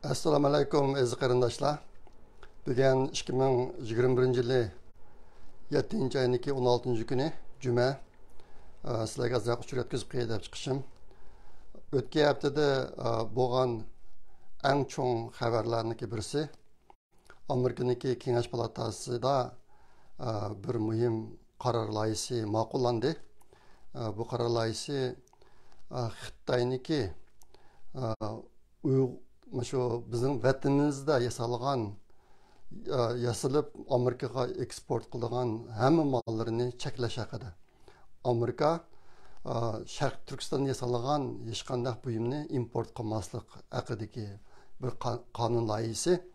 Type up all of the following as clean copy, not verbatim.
Assalomu alaykum aziz qarindoshlar. Bugun 2021 yili 7 ayning 16 kuni juma. Sizlarga azroq uchur yetkazib qo'yay deb chiqishim. O'tgan haftada bo'lgan eng cho'ng xabarlarning birisi Amerikaniki Kengash palatasida bir muhim qaror loyihasi ma'qullandi. Bu qaror loyihasi Xitoyniki şu bizim vatanimizde yasalıp Amerika'ya eksport kılınan hem mallarını çekleş haqida. Amerika Şarkı Türkistan'da yasalıgan hiç qanday buyumni import qilmaslik haqidagi bir qonun loyihasi.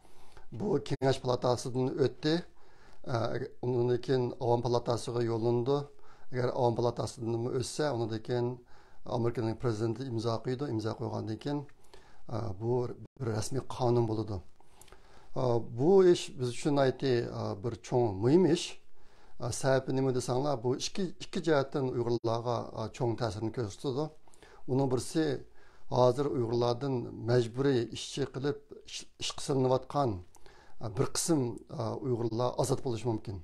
Bu Kengash palatasından o'tdi. Ondan keyin Avam palatasiga yo'llandı. Agar Avam palatasından o'tsa, ondan keyin Amerika'nın prezidenti imzo qo'ydi. Imzo qo'ygandan keyin bu bir resmi kanun buludu. Bu iş biz için bir çoğun mühim iş. Sebebi ne desanglar bu iki cihetten Uygurlarga çoğun tesirini gösterdi. Onun birisi hazır Uygurlardan mecburi işçi kılıp iş kısırlanıvatkan bir kısım Uygurlar azat buluş mümkün.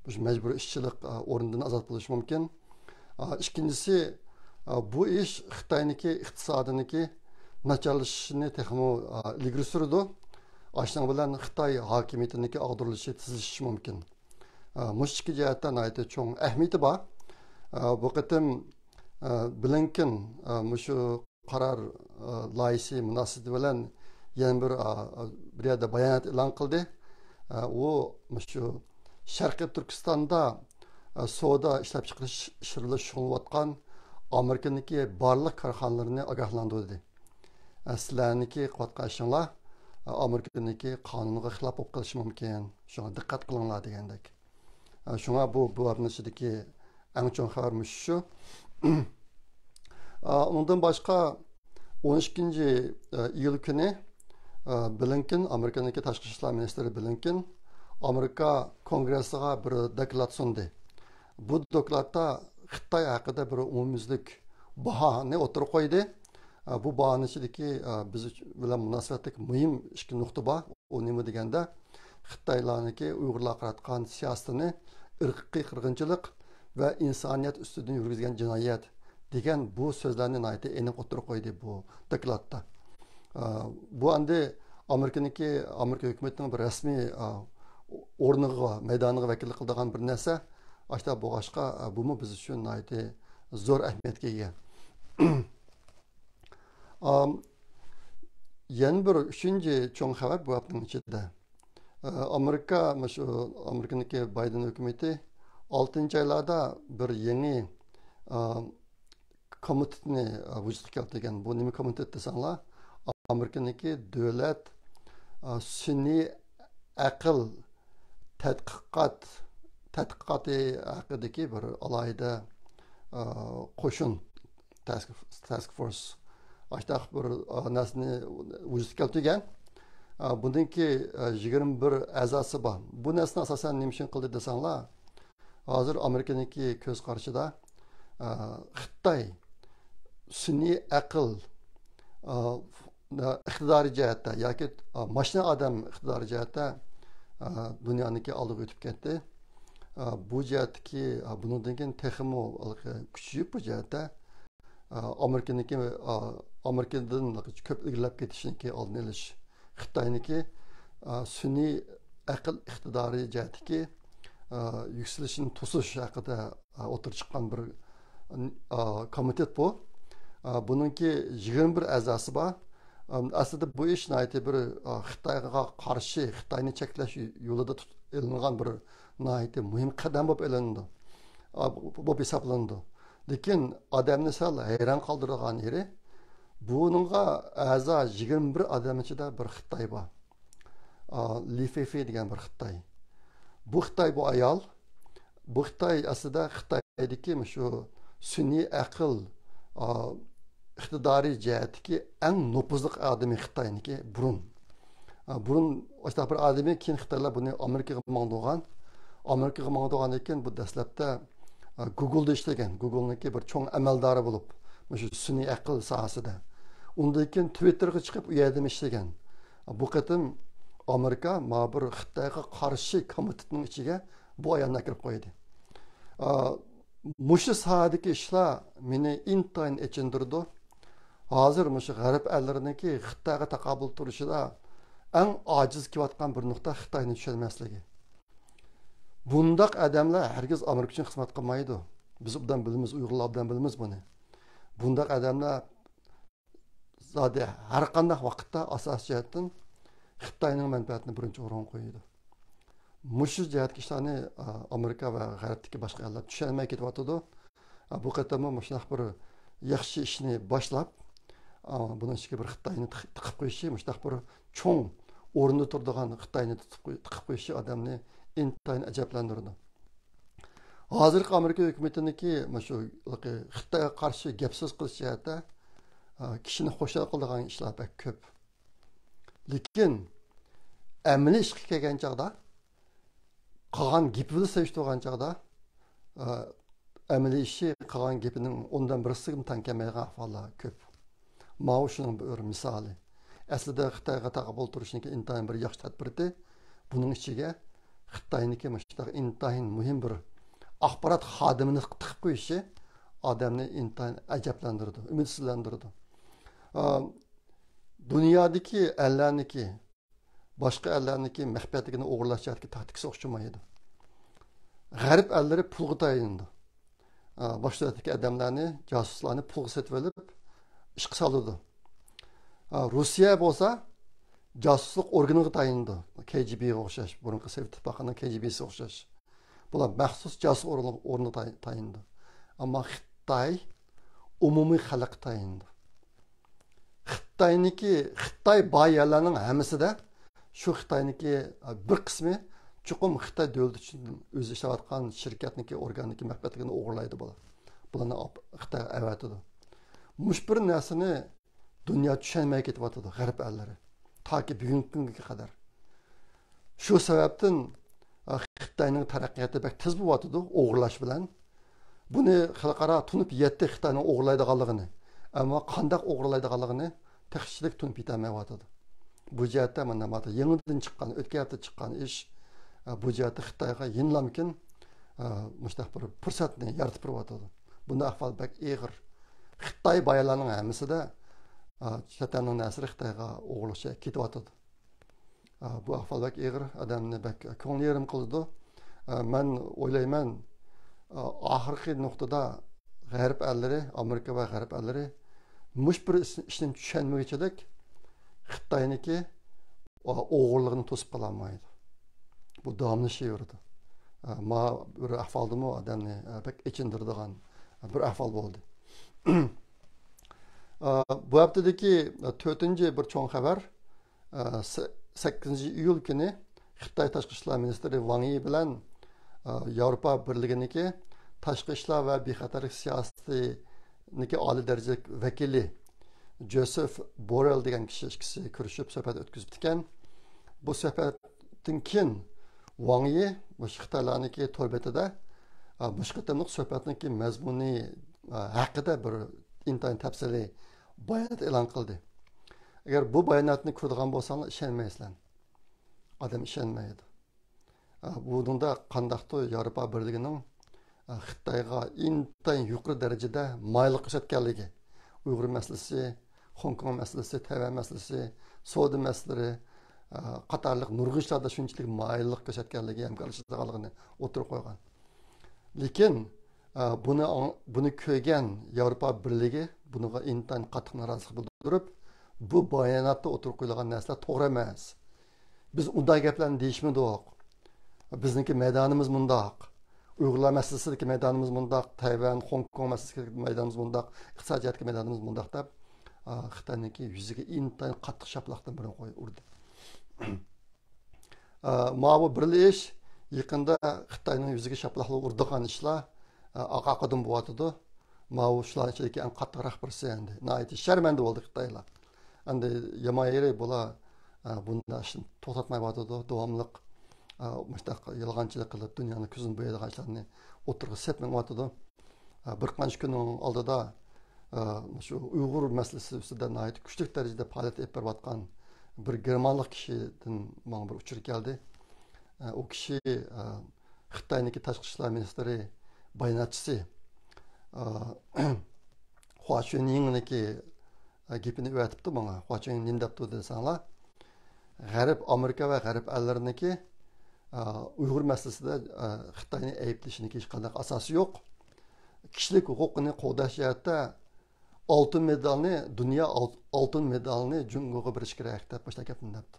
Bu mecburi işçilik orundan azat buluş mümkün. İkincisi bu iş Xitoyniki iktisadıniki nacharlashishini texmo ilgari surdi. Ashning bilan Xitoy hokimiyatidagi ag'darilishi tizilishi mumkin. Mush ikki jihatdan ayta cho'ng ahamiyati bor. Bu qatim Blinken mushu qaror loyihasi munosabati bilan yana bir yerda bayonot e'lon qildi. U mushu Sharqiy Turkistonda savdo ishlab chiqarish ishlari shug'ullanayotgan Amerikaniki barliq korxonalarni ogohlantirdi. Sizlarniki qatqashinglar Amerikaniki qonunga xilof bo'lib qolishi mumkin. Shunga diqqat qilinglar degandek. Shunga bu haftasidagi eng cho'ng xabar shu. Undan boshqa 12-iyul kuni Blinken, Amerikaniki tashqi ishlar ministri Blinken Amerika kongressiga bir doklad sundi. Bu dokladda Xitoy haqida bir umumyuzlik bahoni o'tirib qo'ydi. Bu bağlanışıdaki biz bilen münasebetlik mühim iki nokta var. O neymi degende Xitaylarniki Uygurlar qaratgan siyasetini ırkı kırgınçılık ve insaniyet üstünden yürgüzgen cinayet degen bu sözlerini naiti enik oturup koydu bu deklatta. Bu anda Amerika hükümetinin bir resmi ornuğa, meydanıga vekillik kıldıgan bir nese açta bu başka bu mu biz için naiti zor ehemmiyetke ega. Yeni bir üçüncü çoğun haber bu haftanın içinde. Amerika'nınki Biden hükümeti 6. aylarda bir yeni komitetini vücutga keltirgan. Bu nima komitet desanlar? Amerika'nınki devlet sun'iy aql tadqiqoti haqidagi bir alayda qo'shin task force Açtaq bir nasını vücut keltirgan. Bundanki 21 a'zosi bor. Bu narsani asosan nima uchun qildi desanglar, hozir Amerikaniki ko'z qarshida Xitoy sun'iy aql iqtidori jihatda yoki mashina odam iqtidori jihatda dunyoniki oldiga o'tib ketdi. Bu jihatdagi bundan keyin texmo kuchayib bu jihatda Amerika'dan köp ilgilab ketişinki oldini olish. Xitoyniki sun'iy aql iqtidori jihatdagi yukselishini to'sish haqida o'tirib chiqqan bir komitet bu. Buningki 21 a'zosi bor. Aslida bu ish nayti bir Xitoyga qarshi Xitoyni cheklash yo'lida ilingan bir nayti muhim qadam bo'lib ilindi. Bu hisoblandi. Lekin adamni sal hayron qoldirgan yeri buningga a'zo 21 odam ichida bir Xitoy bor. Li Feifi degan bir Xitoy. Bu Xitoy bu ayol. Bu Xitoy aslida Xitoydagi shu sun'iy aql iqtidori jihatdagi eng nupuzli odami Xitoyniki burun. Burun o'sha bir odami keyin Xitoylar buni Amerikaga mangdigan. Amerikaga mangdigandan keyin bu dastlabda Google'da işleyen, Google'nınki bir çoğun əməldarı bulup, sun'iy aql sahasida. Undan keyin Twitterga chiqib u yerda ishlagan. Bu qatim Amerika ma bir Xitoyga qarshi komitetning ichiga bu ayolni kirib qo'ydi. Mushu sohadagi ishlar meni intayin echindirdi. Hozir mushu g'arb elləriniki Xitoyga taqobil turishida eng ojiz kelayotgan bir nuqta Xitoyni tushunmasligi. Bundaq adamlar hargiz Amerika uchun xizmat qilmaydi. Biz bundan bilamiz, Uyg'urlar bundan bilamiz buni. Bundaq adamlar zodi har qanday vaqtda asos jihatdan Xitoyning manfaatini birinchi o'ringa qo'yadi. Mushu jihatga ishlarni Amerika va g'arbdagi boshqa ellar tushunmay ketyapti. Bu qatorda mushunaq bir yaxshi ishni boshlab, buni ichiga bir Xitoyni tiqib qo'yishi, mushunaq bir cho'ng o'rinda turadigan Xitoyni tiqib qo'yishi odamni intayin ajablantirdi. Hozirgi Amerika hukumatiniki shu Xitoyga qarshi gap so'z qilish jihatda kishini xushal qiladigan ishlar pek ko'p. Lekin amaliy ishga kelgan chog'da qilgan gapini sevishtirgan chog'da amaliy ishi qilgan gapining ondan birisi tan kelmaydigan ahvollar ko'p. Mana shuning bir misoli. Aslida Xitoyga taqobil turishniki intayin bir yaxshi tadbir edi. Buning ichiga Xitoyniki mushtaq intayin muhim bir axborot xodimini tiqib qo'yishi odamni intayin ajablantirdi, umidsizlantirdi. Dunyodagi ellarniki boshqa ellarniki mahbetligini o'g'irlashga taktikasi o'xshamaydi. G'arb ellari pulga tayindi. Boshqadagi odamlarni, josuslarni pulga sotib olib, ishga soladi. Rossiya bo'lsa josuslik organiga tayindi. KGB'ga o'xshash, burungi Sovet Ittifoqining KGB'siga o'xshash. Bular maxsus josus o'rniga tayindi. Ammo Xitoy umumiy xalq tayindi. Xitoy boylarning hammasida shu Xitoyniki bir qismi chuqum Xitoy davlati uchun o'zi ishlayotgan shirkatniki organiki mahbetligini o'g'irlaydi bular. Bularni Xitoy avatidi. Mush bir narsani dunyo tushunmay ketyapti g'arb ellari. Toki bugungi kunga qadar. Shu sababdan Xitoyning taraqqiyoti bek tez bo'lyapti o'g'irlash bilan. Buni xalqaro tunib yetdi Xitoyning o'g'irlaydiganligini. Ammo qanday o'g'irlaydiganligini texnikchilik tunib yetmayapti. Bu jihatda mana yangidan chiqqan, o'tgan hafta chiqqan ish bu jihatda Xitoyga yenilamkin mushtaq bir fursatni yaratib turibdi. Bunda ahvol bek ig'ir. Xitoy boylarning hammasida Şatanın nasiri Xitoyga o'g'irlashga ketyapti. Bu ahvol bek ig'ir, odamni bek ko'ngli yerim qildi. Men o'ylayman, oxirgi nuqtada g'arb ellari, Amerika va g'arb ellari mush bir ishni tushunmagichilik Xitoyniki o'g'irligini to'sib qololmaydi. Bu davomlashaverdi. Ma bir ahvoldimi odamni bek ichindiradigan bir ahvol bo'ldi. Bu haftadaki 4. bir cho'ng xabar 8 iyul kuni Xitoy Tashqi ishlar ministri Wang Yi bilan Yevropa Birligi'niki tashqi ishlar va bexatarlik siyosatidagi oliy darajalik vakili Joseph Borrell degan kishi ikkisi ko'rishib suhbat o'tkazib ekan. Bu suhbatdan keyin Wang Yi Xitoylarniki to'rbetida bu qatorliq suhbatniki mazmuni haqida bir intayin tafsili bayonot e'lon qildi. Agar bu bayonotni ko'radigan bo'lsanglar ishonmaysizlar. Odam ishonmaydi. Bunda qandaqdir Yevropa Birligining Xitoyga intayin yuqori darajada mayliq ko'rsatganligi, Uyg'ur masalasi, Hong Kong masalasi, Tayvan masalasi, savdo masalalari qatorliq nurg'un ishlarda shunchalik mayliq ko'rsatganligi hamkorlashadiganligini o'tirib qo'ygan. Lekin buni ko'rgan Yevropa Birligi bunga intayin qattiq norozilik bildirib, bu bayonotda o'tirib qo'yilgan narsalar to'g'ri emas. Biz unday gaplarni deyishmadik. Bizniki maydonimiz mundoq. Uyg'urlar masalasidagi maydonimiz mundoq, Tayvan, Hong Kong masalasidagi maydonimiz mundoq, iqtisodiyotdagi maydonimiz mundoq deb Xitoyniki yuziga intayin qattiq shaplaqdan birini qo'yib urdi. Bu bir ish yaqinda Xitoyning yuziga shaplaqlar urdigan ishlar aqaqadan bo'yatdi. Mana shular ichidagi eng qattiqroq birisi endi. Nihoyat sharmanda bo'ldi Xitoylar. Endi yamayri bo'la bunda ishni to'xtatmay bo'yatdi, davomliq mustaq yolg'onchilik qilib dunyoni ko'zini bo'yaydigan ishlarni o'tirg'i sepmayapti. Bir qancha kunning oldida shu Uyg'ur masalasi ustida nihoyat kuchli darajada faoliyat olib borayotgan bir Germanlık kişiden bana bir uçur geldi. O kişi Xitay'niki Tashqi ishlar ministri bayonotchisi Hua Chunying'niki gapini o'tibdi bana. Hua Chunying nima debdi desanglar, G'arb Amerika va G'arb elleriniki Uyg'ur masalasida Xitoyni ayblashiniki hech qanday asosi yo'q. Kishilik huquqini qo'llash jihatda oltin medalni, dunyo oltin medalni Jungoga berish kerak deb boshqa gapni debdi.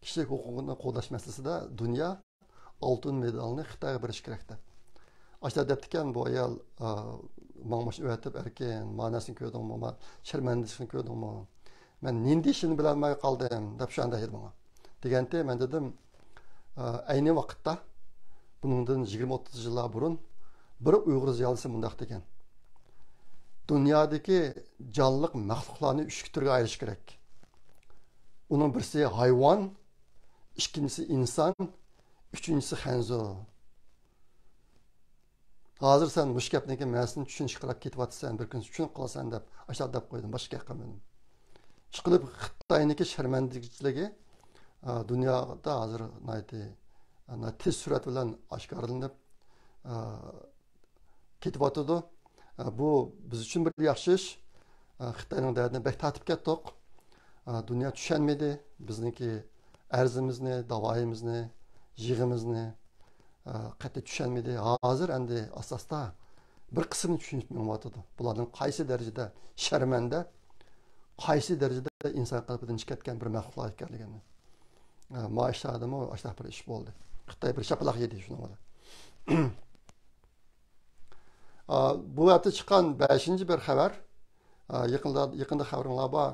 Kishilik huquqini qo'llash masalasida dunyo oltin medalni Xitoyga berish kerak deb. Aşağı deptiken bu ayal mağmaş öğretip erken manasını gördüm ama şermendisini gördüm ama ben nindi işini bilemeye kaldım dep şu anda bana. Degende ben dedim aynı vakitte bunun 20-30 yıllar burun bir Uygur ziyalisi mundaq degen. Dünyadaki canlılık mahluklarını üç türe ayırış gerek. Onun birisi hayvan, ikincisi insan, üçüncüsü hanzo. Hazır sen muş gapniki mensini tushunishga qilib ketyapsan, bir kun tushunib qolasan deb aşağı deb qo'ydim, boshqa gap qilmadim. Chiqilib Xitoyniki sharmandaligiligi dunyoda hozir tez surat bilan oshkorlanib ketyapti. Bu biz uchun bir yaxshi ish. Xitoyning dardini bek tatib ketdik. Dunyo tushunmaydi bizniki arzimizni, davoyimizni, yig'imizni qat'iy tushunmaydi. Hozir endi asosda bir qismini tushunib bo'lmayapti. Bularning qaysi darajada sharmanda, qaysi darajada inson qalbidan chiqib ketgan bir maxluqlar ekanligini. Maishtadimi ashta bir ish bo'ldi. Xitoy bir shapaloq yedi shuni bo'ldi. Bu hafta chiqqan 5-chi bir xabar, yaqinda xabarlar bor.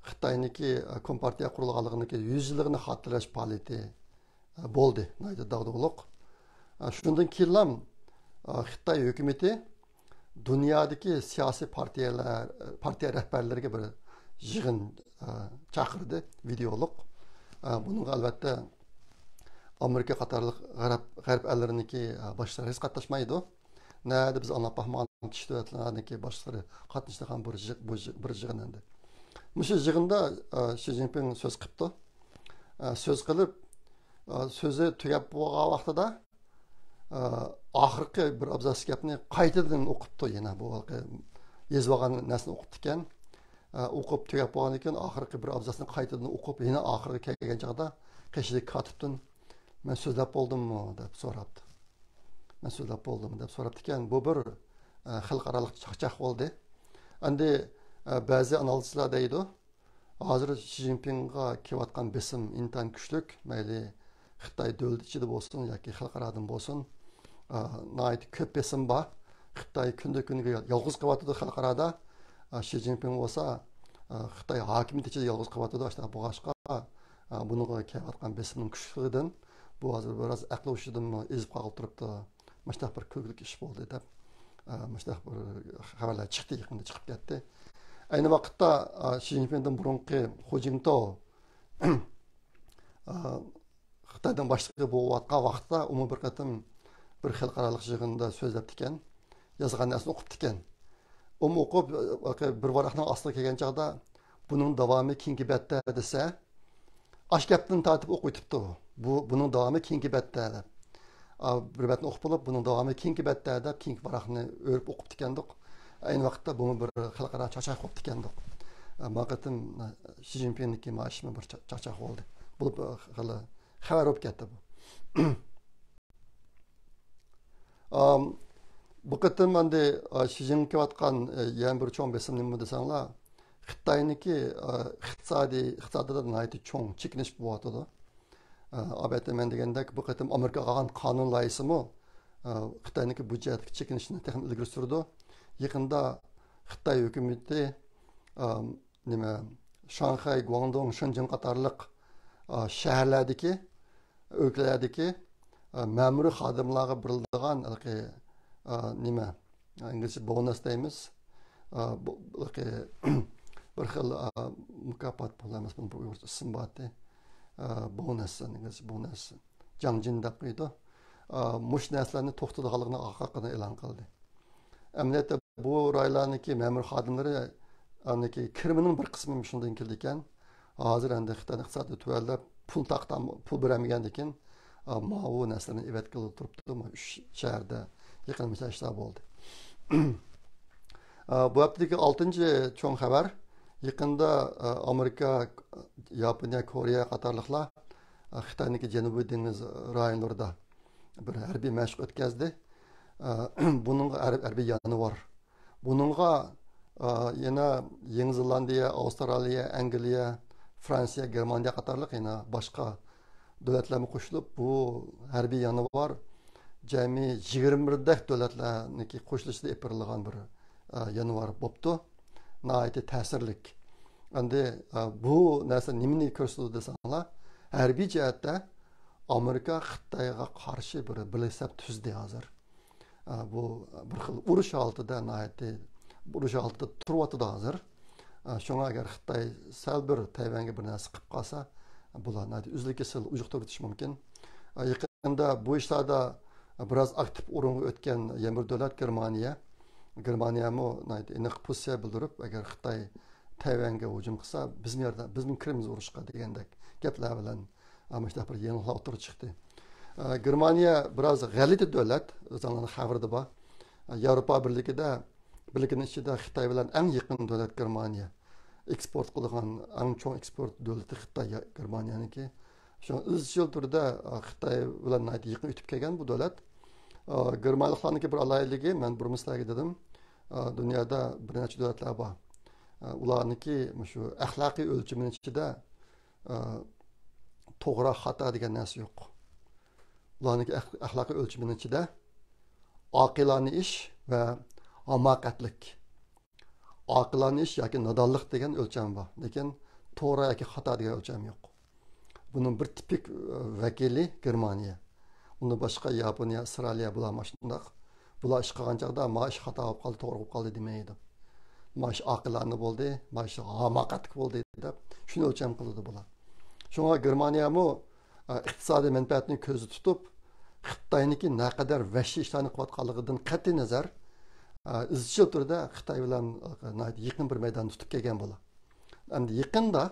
Xitoyniki kompartiya qurilganligining 100 yilligini xotirlash faoliyati bo'ldi. Nayda dağdığılık. Şundan keyin Xitoy hukumati dunyodagi siyosiy partiya rahbarlariga bir yig'in chaqirdi, videoluk. Bunun albatta Amerika qatorliq g'arb elleriniki boshlari hech qatnashmaydi. Nada biz anlab baxmagan kishi davlatlarniki boshlari qatnashgan bir yig'in endi. Mush yig'inda Xi Jinping so'z qilibdi. So'z qilib, so'zi tugab bo'lgan vaqtida oxirgi bir abzas gapni qaytadan o'qibdi, yana bu yozib olgan narsani o'qibdi ekan. O'qib tugab bo'lgan ekan, oxirgi bir abzasni qaytadan o'qib, yana oxiriga kelgan chog'da qishlik kotibdan men so'zlab bo'ldimmi deb so'rabdi. Men so'zlab bo'ldim deb so'rabdi ekan. Bu bir xalqaro chaqchaq bo'ldi. Endi ba'zi analistlar deydi, hozir Xi Jinpingga kelayotgan besim intan kuchlik, mayli Xitoy davlat ichida bo'lsin yoki xalqarodan bo'lsin, nayt ko'p besim bor. Xitoy kunda-kunga yolg'iz qilyapti xalqaroda. Xi Jinping bo'lsa Xitoy hokimiyati ichida yolg'iz qilyapti. Ashta bo'g'ashqa bunga kelayotgan besimning kuchligidan bu hozir biroz aqli ushidan ezib qolib turibdi. Mashta bir ko'glik ish bo'ldi deb mashta bir xabarlar chiqdi, yaqinda chiqib ketdi. Ayni vaqtda Xi Jinpingdan burungi Hu Jintao Xitoydan boshlig'i bo'layotgan vaqtda bir qatim bir xalqaro yig'inda so'zlab ekan, yozgan narsani o'qib ekan. O'qib bir varaqning ostiga kelgan chog'da buning davomi keyingi betda desa, ash gapdan tortib o'qitibdi. Buning davomi keyingi betda deb. Bir betni o'qib olib, buning davomi keyingi betda deb keyingi varaqni o'rib o'qib ekandik. Ayni vaqtda bu bir xalqaro chaqchaq bo'lib ekandik. Maqatim Xi Jinpingniki mashmi bir chaqchaq bo'ldi. Bu xabar olib ketdi bu. Bu qatim endi Xi Jinping qilayotgan yana bir cho'ng besim nima desanglar, Xitoyniki iqtisodida nihoyatda cho'ng chekinish bo'lyapti. Albatta men degandek bu qatim Amerika qilgan qonun loyihasimi Xitoyniki budjet chekinishni texnik ilgari surdi. Yaqinda Xitoy hukumati Shanxay, Guangdong, Shenzhen qatorliq shaharlardagi o'lkalardagi ma'muriy xodimlarga beriladigan inglizcha bonus deymiz. Bir xil mukofot bo'lamiz, bu ism bordi. Bonus, inglizcha bonus. Jangjin deb qo'ydi. Mush narsalarni to'xtatganligini haqida e'lon qildi. Emniyetde bu raylarniki ma'mur xodimlari kirimining bir qismi shundan keldi ekan. hozir endi Xitoy iqtisodiy tuvallab pul beramagandan keyin bu narsalarni evat qilib turibdi. 3 shaharda yaqincha ishlar bo'ldi. Bu haftadagi 6-cı cho'ng xabar. Yaqında Amerika, Yaponiya, Koreya qatorliqlar Xitoyniki Janubiy dengiz rayonlarida bir harbiy mashq o'tkazdi. Bunun harbiy yanı var. Bununla yana Yangi Zelandiya, Avstraliya, Angliya, Fransiya, Germaniya qatorliq yana boshqa davlatlarga qo'shilib bu harbiy yanı var. Jami 21 dak davlatlarniki qo'shilishida epirilgan bir yanı var bo'pti. Nəhayət təsirlik. Endi bu narsa nimani ko'rsatadi desanglar, harbiy jihatda Amerika Xitoyga qarshi bir birlashib tuzdi hozir. Bu bir xil urush oltida nəhayət urush oltida turyapti hozir. Shunga agar Xitoy sal bir Tayvanga bir narsa qilib qolsa, bular nəhayət uzlukesil ujuqtiritish mumkin. Yaqinda bu ishlarda biroz aktiv o'ringa o'tgan yana bir davlat Germaniya mı aniq pozitsiya bildirib, agar Xitoy Tayvanga hujum qilsa, bizning kirimiz urushqa degandek gaplar bilan amashda bir yangilik o'tirib chiqdi. Germaniya biroz g'alati davlat, o'zingizning xabarida bor. Yevropa birligining ichida Xitoy bilan eng yaqin davlat Germaniya. Eksport qilgan eng chong eksport davlati Xitoy Germaniyaniki. Shu izchil turda Xitoy bilan yaqin o'tib kelgan bu davlat. Germanliklarniki bir alaylığı, ben bir misal dedim. Dünyada bir neçə dövlətlər var. Ularniki şu əxlaqi ölçümün içində toğra xata degan narsa yo'q. Ularniki əxlaqi ölçümün içində aqilani ish və hamoqatlik. Aqilani ish yoki nodonlik degan o'lcham bor. Lekin to'g'ri yoki xato degan o'lcham yo'q. Bunun bir tipik vakili Germaniya. Uni boshqa Yaponiya, Avstraliya bular shundoq. Bular ish qilgan chog'da ish xato bo'lib qoldi, to'g'ri bo'lib qoldi demaydi. Ish aqilani bo'ldi, ish hamoqatlik bo'ldi deb shuni o'lcham qiladi bular. Shunga Germaniya mu iqtisodiy manfaatni ko'zda tutib, Xitoyniki naqadar vahshiy ishlarni qilayotganligidan qat'iy nazar izchil turda Xitoy bilan yaqin bir maydon tutib kelgan bular. Endi yaqinda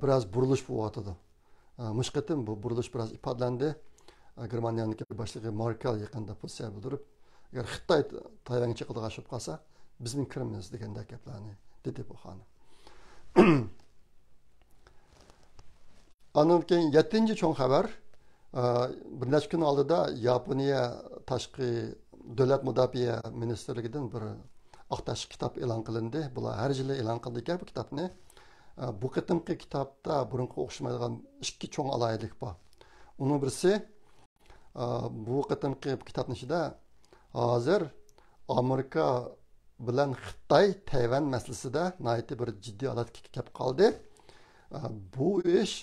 biroz burilish bo'lyotdi. Mush qatim bu burilish biroz ifodalandi. Germaniyanın başlığı Merkel yaqında pozitsiya bildirib, agar Xitoy Tayvanga chiqadigan bo'lib qolsa, bizning kirimiz degan gaplarni dedi bu xonim. Andan keyin 7-ci cho'ng xabar. Bir necha kun oldida Yaponiya tashqi davlat mudofaa ministrligidan bir aqtash kitob e'lon qilindi. Bular har yili e'lon qildi bu kitobni. Bu qitimqi kitobda burunga o'xshamaydigan ikki cho'ng alaylik bor. Uning birisi bu qitimqi kitobning ichida hozir Amerika bilan Xitoy Tayvan masalasida nihoyatda bir jiddiy holatga kelib qoldi. Bu ish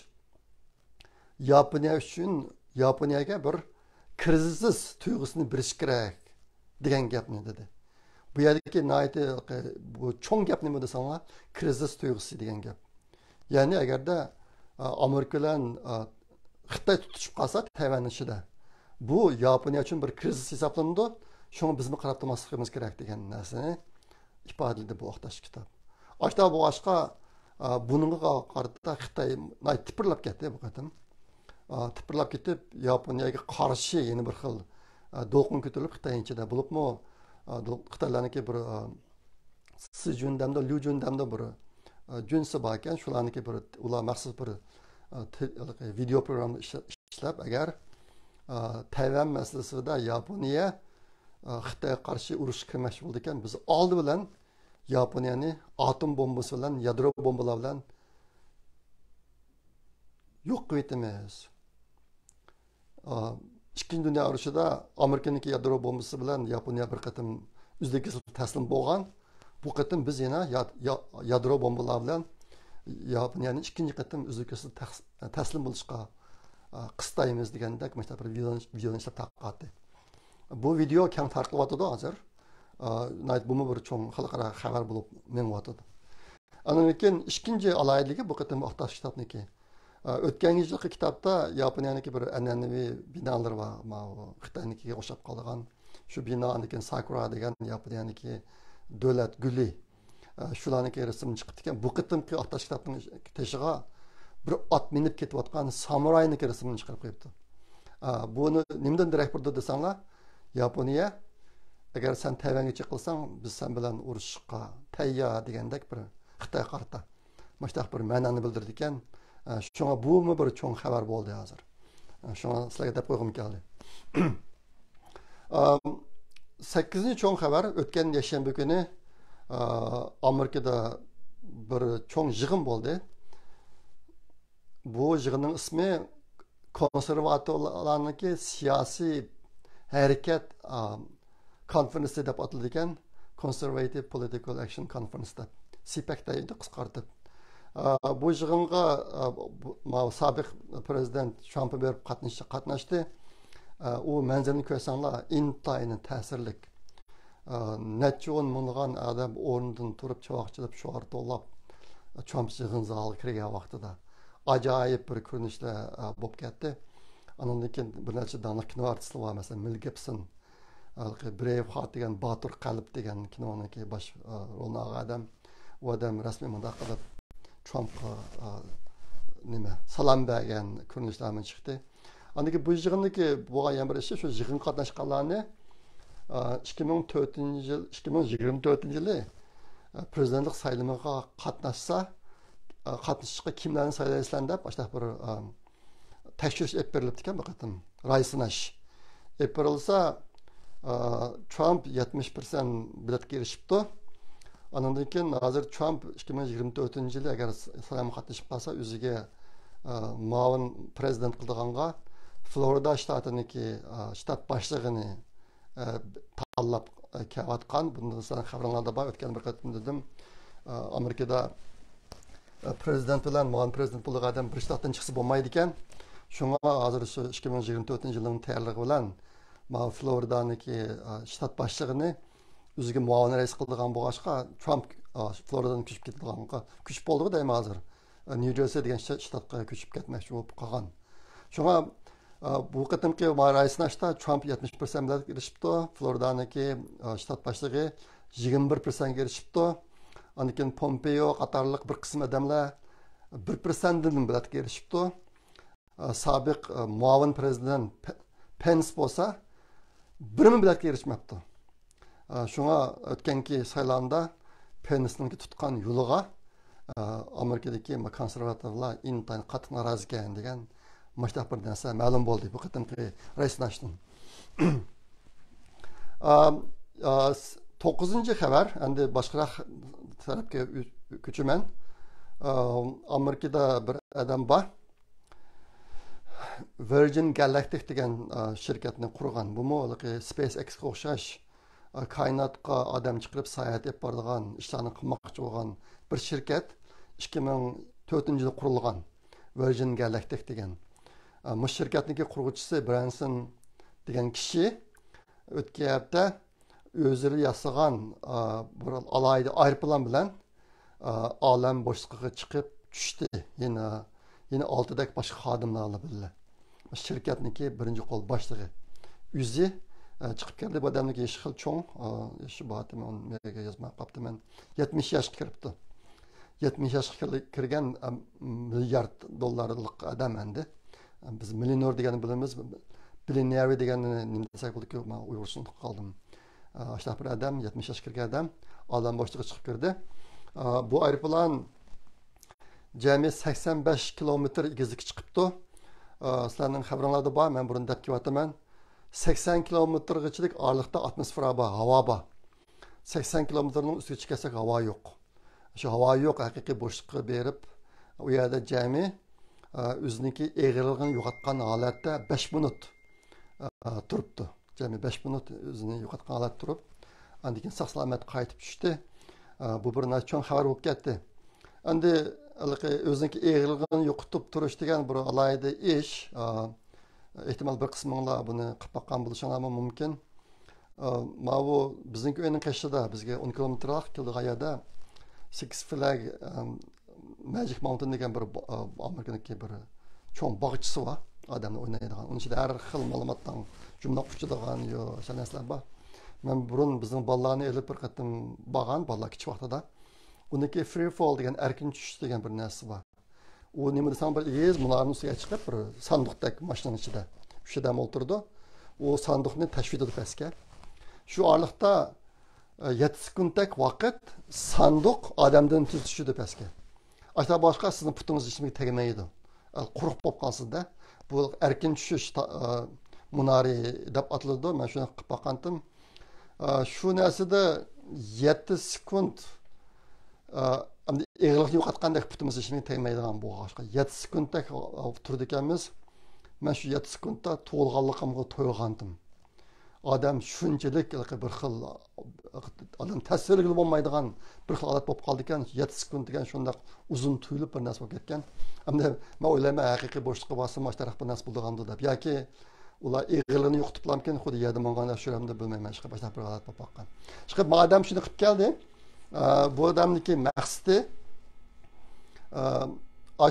Yaponiyaga bir krizis tuyg'usini berish kerak degan gapni dedi. Bu yerdagi nihoyatda bu cho'ng gap nima desanglar, krizis tuyg'usi degan gap. Ya'ni agarda Amerika bilan Xitoy tutishib qolsa Tayvan ichida, bu Yaponiya uchun bir krizis hisoblanadi. Shuni bizni qarab turmasligimiz kerak degan narsani ifodaladi bu o'xtash kitob. Ashta bu boshqa buningga qarata Xitoy tipirlab ketdi bu qatim. Tipirlab ketib Yaponiyaga qarshi yana bir xil do'qin ko'tarilib Xitoy ichida bo'libmi Xitoylarniki bir Si Jundamda, Liu Jundamda bir junsi bor ekan, shularniki bir ular maxsus bir video programma ishlab agar Tayvan masalasida Yaponiya Xitoyga qarshi urush qilmoqchi bo'ldi ekan, biz oldi bilan Yaponiyani atom bombasi bilan, yadro bombalar bilan yo'q qilib etamiz. Ikkinchi dunyo urushida Amerikaniki yadro bombasi bilan Yaponiya bir qatim uzluksiz taslim bo'lgan. Bu qatim biz yana yadro bombalar bilan Yaponiyaning ikkinchi qatim uzluksiz taslim bo'lishga qistaymiz degandek mana bir videoni ishlab taqatdi. Bu video keng tarqalyapti hozir. Bu bir cho'ng xalqaro xabar bo'lib menyapti. Andan keyin ikkinchi alayidligi bu qatim o'xtash kitobniki. O'tgan yilgi kitobda Yaponiyaniki bir an'anaviy binolar bor. Xitoynikiga o'xshab qolgan. Shu binoniki Sakura degan Yaponiyaniki davlat guli. Shularniki rasm chiqdi ekan. Bu qatimki o'xtash kitobning teshiga bir ot minib ketayotgan samurayning rasmini chiqarib qo'yibdi. Buni nimadan darak burdi desanglar, Yaponiya agar sen Tayvanga chiqilsang, biz sen bilan urushga tayyor degandek bir Xitoy qarta. Mashta bir ma'noni bildirdi ekan. Shunga bumi bir cho'ng xabar bo'ldi hozir. Shunga sizlarga deb qo'ygim keldi. 8-ci cho'ng xabar o'tgan yakshanba kuni Amerikada bir cho'ng yig'in bo'ldi. Bu yig'inning ismi konservatorlarniki siyosiy harakat konferensi deb ataladi ekan. Conservative Political Action Conference deb. CPAC deydi qisqartib. Bu yig'inga sobiq prezident Trump berib qatnashdi. U manzilni ko'rsanglar intayin ta'sirlik. Necha o'n ming'an odam o'rnidan turib cho'qchilab shuar to'lab Trump yig'in zaliga kirgan vaqtida ajoyib bir ko'rinishda bo'lib ketdi. Ondan keyin bir necha dana kino artisti var, masalan Mel Gibson, Braveheart degan Botur qalb degan kinoniki bosh rolni olgan u odam rasmiy mundaq qilib Trumpga nima salom bergan ko'rinishlardan chiqdi. Andaki bu yig'indagi bo'lgan bir ishi shu yig'in qatnashganlarni 2024-yili prezidentlik saylamiga qatnashishga kimlarni saylaysizlar deb boshqa bir tekshirish olib berilibdi ekan bu qatim. Ray sinash olib berilsa Trump 70% biletga erishibdi. Ondan keyin hozir Trump 2024-yili agar saylamga qatnashib qolsa, o'ziga muavin prezident qildiganga Florida shtatiniki shtat boshlig'ini tanlab kelayotgan. Bundan so'ng xabarlarda bor, o'tgan bir qatim dedim. Amerikada prezident bilan muavin prezident bo'lgan odam bir shtatdan chiqsa bo'lmaydi ekan. Shunga hozir shu 2024-yilning tayyorligi bilan Floridaniki shtat boshlig'ini o'ziga muavin rais qildigan bo'lg'achqa Trump Floridadan ko'chib ketganga ko'chib bo'ldi deyman hozir. New Jersey degan shtatga ko'chib ketmoqchi bo'lib qolgan. Shunga bu qatimki raisnashda Trump 70% bilan erishibdi. Floridaniki shtat boshlig'i 21% erishibdi. Ondan keyin Pompeo qatorliq bir qism odamlar 1%dan bilan erishibdi. Sobiq muavin prezident Pence bo'lsa 1 bilan erishmabdi. Shunga o'tganki saylovda Pence'ning tutgan yo'liga Amerikadagi konservatorlar intayin qattiq norozi ekan degan mashta bir narsa ma'lum bo'ldi bu qatimki raisnashdan. 9-ci xabar endi boshqaroq tarafga ko'chaman. Amerikada bir odam bor. Virgin Galactic degan shirkatni qurgan. Bu SpaceX'ga o'xshash koinotga odam chiqarib sayohat olib boradigan ishlarni qilmoqchi bo'lgan bir shirkat 2004-yilda qurilgan. Virgin Galactic degan. Bu shirkatning quruvchisi Branson degan kishi o'tgan hafta o'zlari yasagan bir alayda aeroplan bilan olam bo'shligiga chiqib tushdi. Yine 6 dak boshqa xodimlarla birga. Shirkatniki birinchi qo'l boshlig'i o'zi chiqib keldi. Bu odamniki yashi xil cho'ng, yashi bor, men yozmay qolibman. 70 yoshga kiribdi. 70 yoshga kirgan milliard dollarlik odam endi. Biz millioner degani bilamiz. Billionaire degani nima desak bo'ladi-ku, men uyg'ursini qoldim. Ashta bir odam 70 yoshga kirgan odam olam boshlig'iga chiqib kirdi. Bu aeroplan jami 85 kilometr egizlikka chiqibdi. Sizlarning xabaringlarda bor, men burun deb kelyapman. 80 kilometrgachilik oraliqda atmosfera bor, havo bor. 80 kilometrning ustiga chiqsak havo yo'q. Shu havo yo'q haqiqiy bo'shliqqa berib, u yerda jami o'ziniki eg'irligini yo'qotgan holatda 5 minut turibdi. Jami 5 minut o'zini yo'qotgan holatda turib, undan keyin sog' salomat qaytib tushdi. Bu bir cho'ng xabar bo'lib ketdi. Endi o'ziniki eg'irligini yo'qotib turish degan bir alayda ish. Ehtimal bir qisminglar buni qilib boqqan bo'lishinglar mumkin. Mana bu bizning uyning qashida bizga 10 kilometrlik kilg'ayada Six Flags Magic Mountain degan bir Amerikaniki bir cho'ng bog'chisi bor, odamni o'ynaydigan. Uning ichida har xil ma'lumotdan jumla quchadigan yo o'sha narsalar bor. Men burun bizning bolalarni elib bir qatim borgan, bolalar kichik vaqtida. Uniki free fall degan erkin tushish degan bir narsa bor. u nima desam bir egiz munarning ustiga chiqib bir sandiqdek mashinaning ichida uch odam o'tirdi. U sandiqni tashib etdi pastga. Shu oraliqda 7 sekundlik vaqt sandiq odamdan tez tushdi pastga. Ata boshqa sizning putingiz hechnimaga tegmaydi. Quruq bo'lib qolsizda. Bu erkin tushish munari deb ataladi. Men shuni qilib boqqandim. Shu narsada 7 sekund egrilikni yo'qotgandek putimiz hechnimaga tegmaydigan bu boshqa 7 sekundlik turdi ekanmiz. Men shu 7 sekundda to'lg'anligimga to'ygandim. Adam shunchalik bir xil adam tasvirga bo'lmaydigan bir xil holat bo'lib qoldi ekan. 7 sekund degan shunday uzun tuyulib bir narsa bo'lib ketgan. Endi men o'ylayman haqiqiy bo'shliqqa bosim mana taraf bir narsa bo'lgandi deb yoki ular egriligini yo'qotiblarmikan, xuddi yerda monganda shuramda bilmayman, shu boshqa bir holat bo'lib qolgan. Chiqib odam shuni qilib keldi. Bu odamniki maqsadi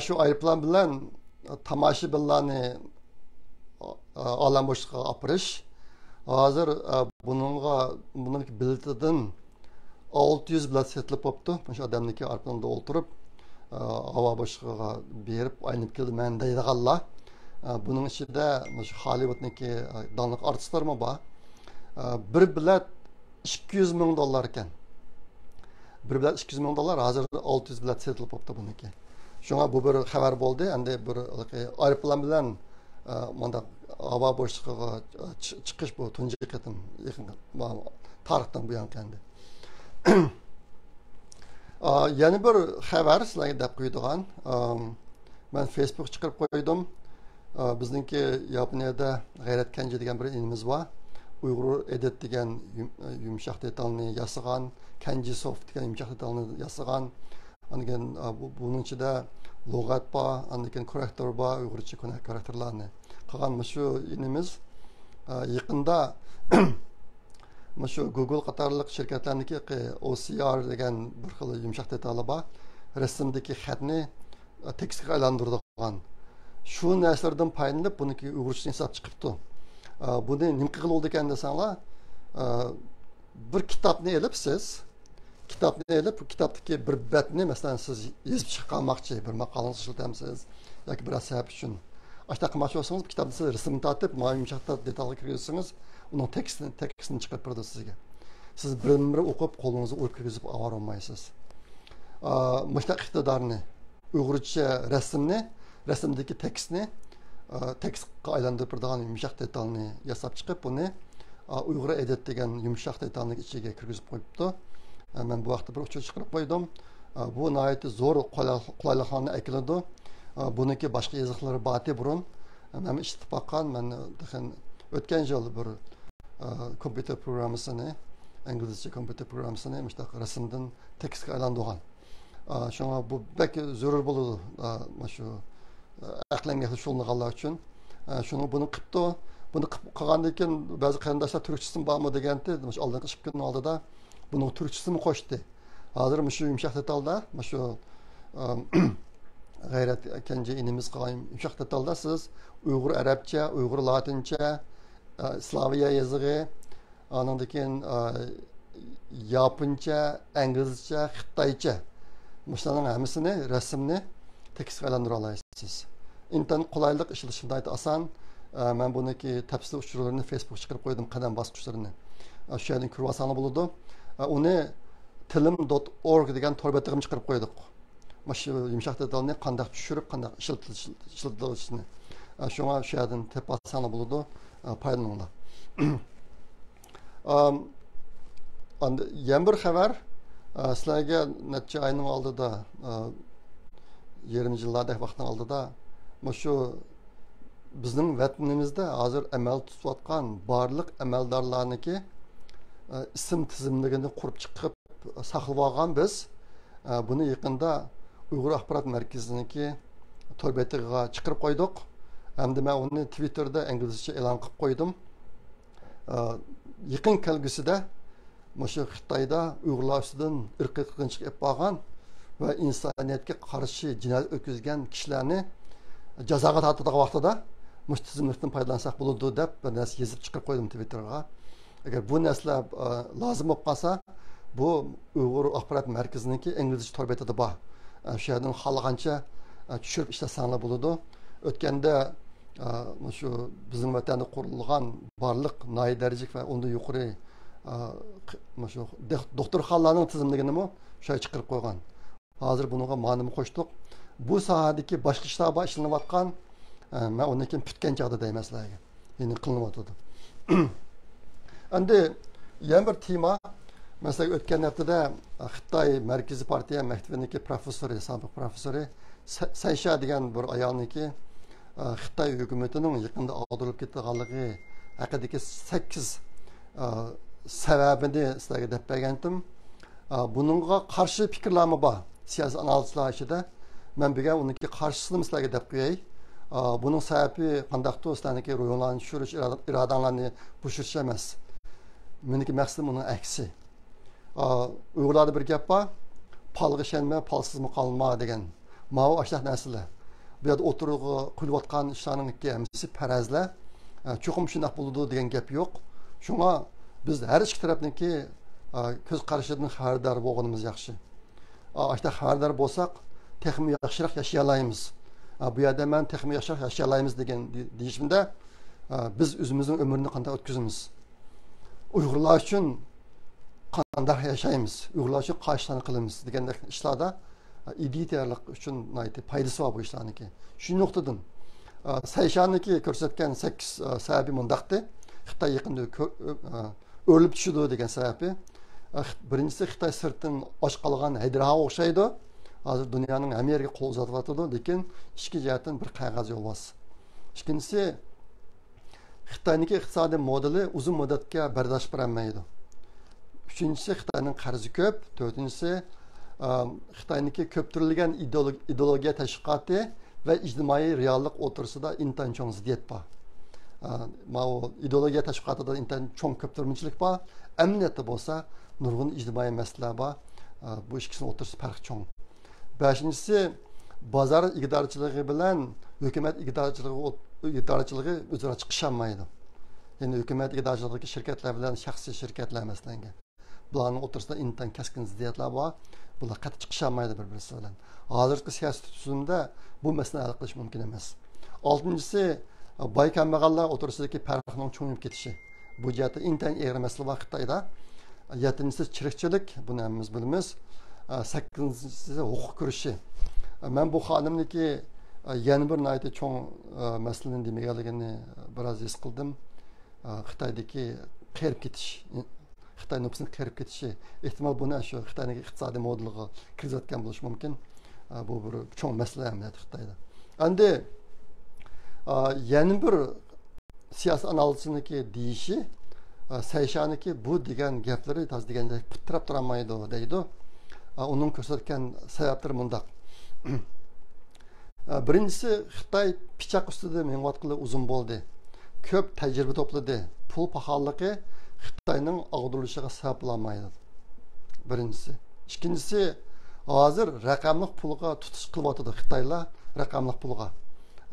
shu aeroplan bilan tomoshabinlarni olam bo'shliqqa olib borish. Hozir bunun biletidan 600 bilet setilib bo'libdi. Shu odamniki aeroplanida o'tirib, havo boshlig'iga berib aynib keldi men deydiganlar. Bunun ichida shu Hollywoodniki donliq artistlarmi bor. Bir bilet 200 ming dollar ekan. Bir bilet 200 ming dollar, hozir 600 bilet setilib bo'libdi buniki. Shunga bu bir xabar bo'ldi. Endi bir aeroplan bilan manda havo boshlig'iga chiqish bu tunji qatim yaqin tarixdan buyon endi. Yana bir xabar sizlarga deb qo'ydigan. Men Facebook chiqarib qo'ydim. Bizningki Yaponiyada G'ayrat Kenji degan bir inimiz bor. Uyg'ur edet degan yumshoq detalni yasagan, Kenji Soft degan yumshoq detalni yasagan. Andan bunun ichida lug'at bor, andan korrektor bor, uyg'urcha korrektorlarni qilgan shu inimiz yaqinda shu Google qatorliq shirkatlarniki OCR degan bir xil yumshoq detallar bor. Rasmdagi xatni tekstga aylantiradigan. Shu narsalardan foydalanib buniki uyg'urcha hisob chiqibdi. Buni nima qilib bo'ldi ekan desanglar, bir kitobni olib siz bu kitobdagi bir betni masalan siz yozib chiqarmoqchi, bir maqolani ishlatasiz yoki bir asar uchun. Ashta qilmoqchi bo'lsangiz, bu kitobni siz rasmini tortib, yumshoqda detalga kirgizsangiz, uning tekstini chiqarib beradi sizga. Siz bir o'qib, qo'lingizni urib kirgizib avara olmaysiz. Mushta iqtidorni uyg'urcha rasmdagi tekstni tekstga aylantirib turadigan yumshoq detalni yasab chiqib, buni Uyg'ur edet degan yumshoq detalning ichiga kirgizib qo'yibdi. Men bu vaqtda bir uchuv chiqarib qo'ydim. Bu nihoyatda zo'r qulayliklarni akladi. Buniki boshqa yoziqlari bati burun. Men eshitib boqqan, men o'tgan yil bir kompyuter programmasini, inglizcha kompyuter programmasini rasmdan tekstga aylantirgan. Shunga bu bek zarur bo'ladi shu aqlanga sho'lniganlar uchun. Shuni buni qilibdi. Buni qilgandan keyin ba'zi qarindoshlar turkchasini bormi deganda, shu oldingi chiqib kunning oldida buni turkchisini qo'shdi. Hozir shu yumshoq detalda, shu G'ayrat Kenji inimiz qilgan yumshoq detalda siz Uyg'ur arabcha, Uyg'ur latincha, Slaviya yozig'i, andan keyin yaponcha, inglizcha, xitoycha Muşların hamısını, rasmni tekstga aylantira olasiz. İnternet qulaylik ishlatishida asan. Men buniki tafsil uchurlarini Facebook chiqarib qo'ydim, qadam bosqichlarini. Shu yerdan ko'rib olsangiz bo'ladi. Uni tilim.org degan tor betig'im chiqarib qo'ydik. Shu yumshoq detalni qanday tushirib, qanday ishlatishni. Shunga shu yerdan tep olsangiz bo'ladi, foydalaninglar. Yana bir xabar sizlarga necha oyning oldida, 20 yillardek vaqtning oldida shu bizning vatanimizda hozir amal tutayotgan barliq amaldorlarniki ism tizimligini qurib chiqib saqlab olgan biz buni yaqinda Uyg'ur axborot markaziniki tor betiga chiqarib qo'ydik. Hamda men uni Twitterda inglizcha e'lon qilib qo'ydim. Yaqin kelgusida shu Xitoyda Uyg'urlar ustidan irqiy qirg'inchilik qilib bo'lgan va insoniyatga qarshi jinoyat o'tkazgan kishilarni jazoga tortadigan vaqtida mush tizimlikdan foydalansak bo'ladi deb bir narsa yozib chiqarib qo'ydim Twitterga. Agar bu narsalar lozim bo'lib qolsa, bu Uyg'ur axborot markaziniki inglizcha tor betida bor. Shu yerdan xohlagancha tushirib ishlatsanlar bo'ladi. O'tganda shu bizning vatanda qurilgan barliq noy darajalik va undan yuqori shu doktorxonalarning tizimligini shu chiqarib qo'ygan. Hozir bunga ma'lum qo'shdik. Bu sohadagi boshqa ishlar bor ishlanayotgan. Men undan keyin putgan chog'da deyman sizlarga. Ya'ni qilinyotdi. Endi yana bir tema, mesela o'tgan haftada Xitoy Markaziy partiya maktabiniki professori, sobiq professori Saysha degan bir ayolniki Xitoy hukumatining yaqinda ag'darilib ketganligi haqidagi 8 sababini sizlarga deb bergandim. Buningga qarshi fikrlarmi bor? Siyosiy analizlar ichida men bilgan uniki qarshisini sizlarga deb qo'yay. Bunun sababi qandaqdir sizlarniki ro'yxatlarni tushirish, irodalarni bushirish emas. Meniki maqsadim uning aksi. Uyg'urlarda bir gap bor, palg'a shenma, palsizmi qolma degan. Ma'u ashlaq narsalar. Bu yerda o'tirg'i qilayotgan ishlarning hammasi farazlar. Cho'qim shunday bo'ladi degan gap yo'q. Shunga biz har ikki tarafniki ko'z qarashidan xabardor bo'lganimiz yaxshi. Ashta xabardor bo'lsak, texnik yaxshiroq yashay olamiz. Bu yerda men texnik yaxshiroq yashay olamiz degan deyishimda biz o'zimizning umrni qanday o'tkazamiz? Uyg'urlar uchun qanday yashaymiz, Uyg'urlar uchun qayshlarni qilamiz degandek ishlarda ideallik uchun foydasi bor bu ishlarniki. Shu nuqtadan Sayshaniki ko'rsatgan 8 sababi mundaqdi. Xitoy yaqinda o'lib tushdi degan sababi. Birinchisi Xitoy sirtdan och qolgan Haydarga o'xshaydi. Hozir dunyoning hamma yeriga qo'l uzatyapti, lekin ikki jihatdan bir qog'oz yo'lmas. Ikkinchisi Xitoyniki iqtisodiy modeli uzun muddatga bardosh berolmaydi. Üçüncüsü Xitoyning qarzi ko'p, to'rtinchisi Xitoyniki ko'ptirilgan ideologiya tashviqoti va ijtimoiy reallik o'rtasida intan cho'ng ziddiyat bor. Ma'u ideologiya tashviqotida intan cho'ng ko'ptirmachilik bor, amniyatda bo'lsa nurg'un ijtimoiy masalalar bor. Bu ikkisini o'rtasida farq cho'ng. Beshinchisi bozor ig'dorchiligi bilan hukumat ig'dorchiligi o'zaro chiqisholmaydi. Ya'ni hukumat ig'dorchiligi shirkatlar bilan shaxsiy shirkatlar masalanga. Bularning o'rtasida intan keskin ziddiyatlar bor. Bular qattiq chiqisholmaydi bir-birisi bilan. Hozirgi siyosiy tuzumda bu masalani hal qilish mumkin emas. Oltinchisi boy kambag'allar o'rtasidagi farqning cho'ngib ketishi. Bu jihatda intan egri masala bor Xitoyda. Yettinchisi chirikchilik, buni hammamiz bilamiz. Sakkizinchisi huquq kurashi. Men bu xonimniki yana bir nayta cho'ng masalani demaganligini biroz his qildim. Xitoydagi qirib ketish, Xitoy nüfusining qirib ketishi, ehtimol buni shu Xitoyning iqtisodiy modeliga kiritayotgan bo'lishi mumkin. Bu bir cho'ng masala hamiyat Xitoyda. Endi yana bir siyosiy analizchiniki deyishi, Sayshaniki bu degan gaplari toz degandek putrab turolmaydi deydi. Uning ko'rsatgan sabablari mundaq. Birinchisi Xitoy pichoq ustida mengatqili uzun bo'ldi. Ko'p tajriba to'pladi. Pul pahalılığı Xitoyning ag'dirilishiga sabab bo'lmaydi. Birinchisi. Ikkinchisi, hozir raqamli pulga tutish qilyotdi Xitoylar, raqamli pulga.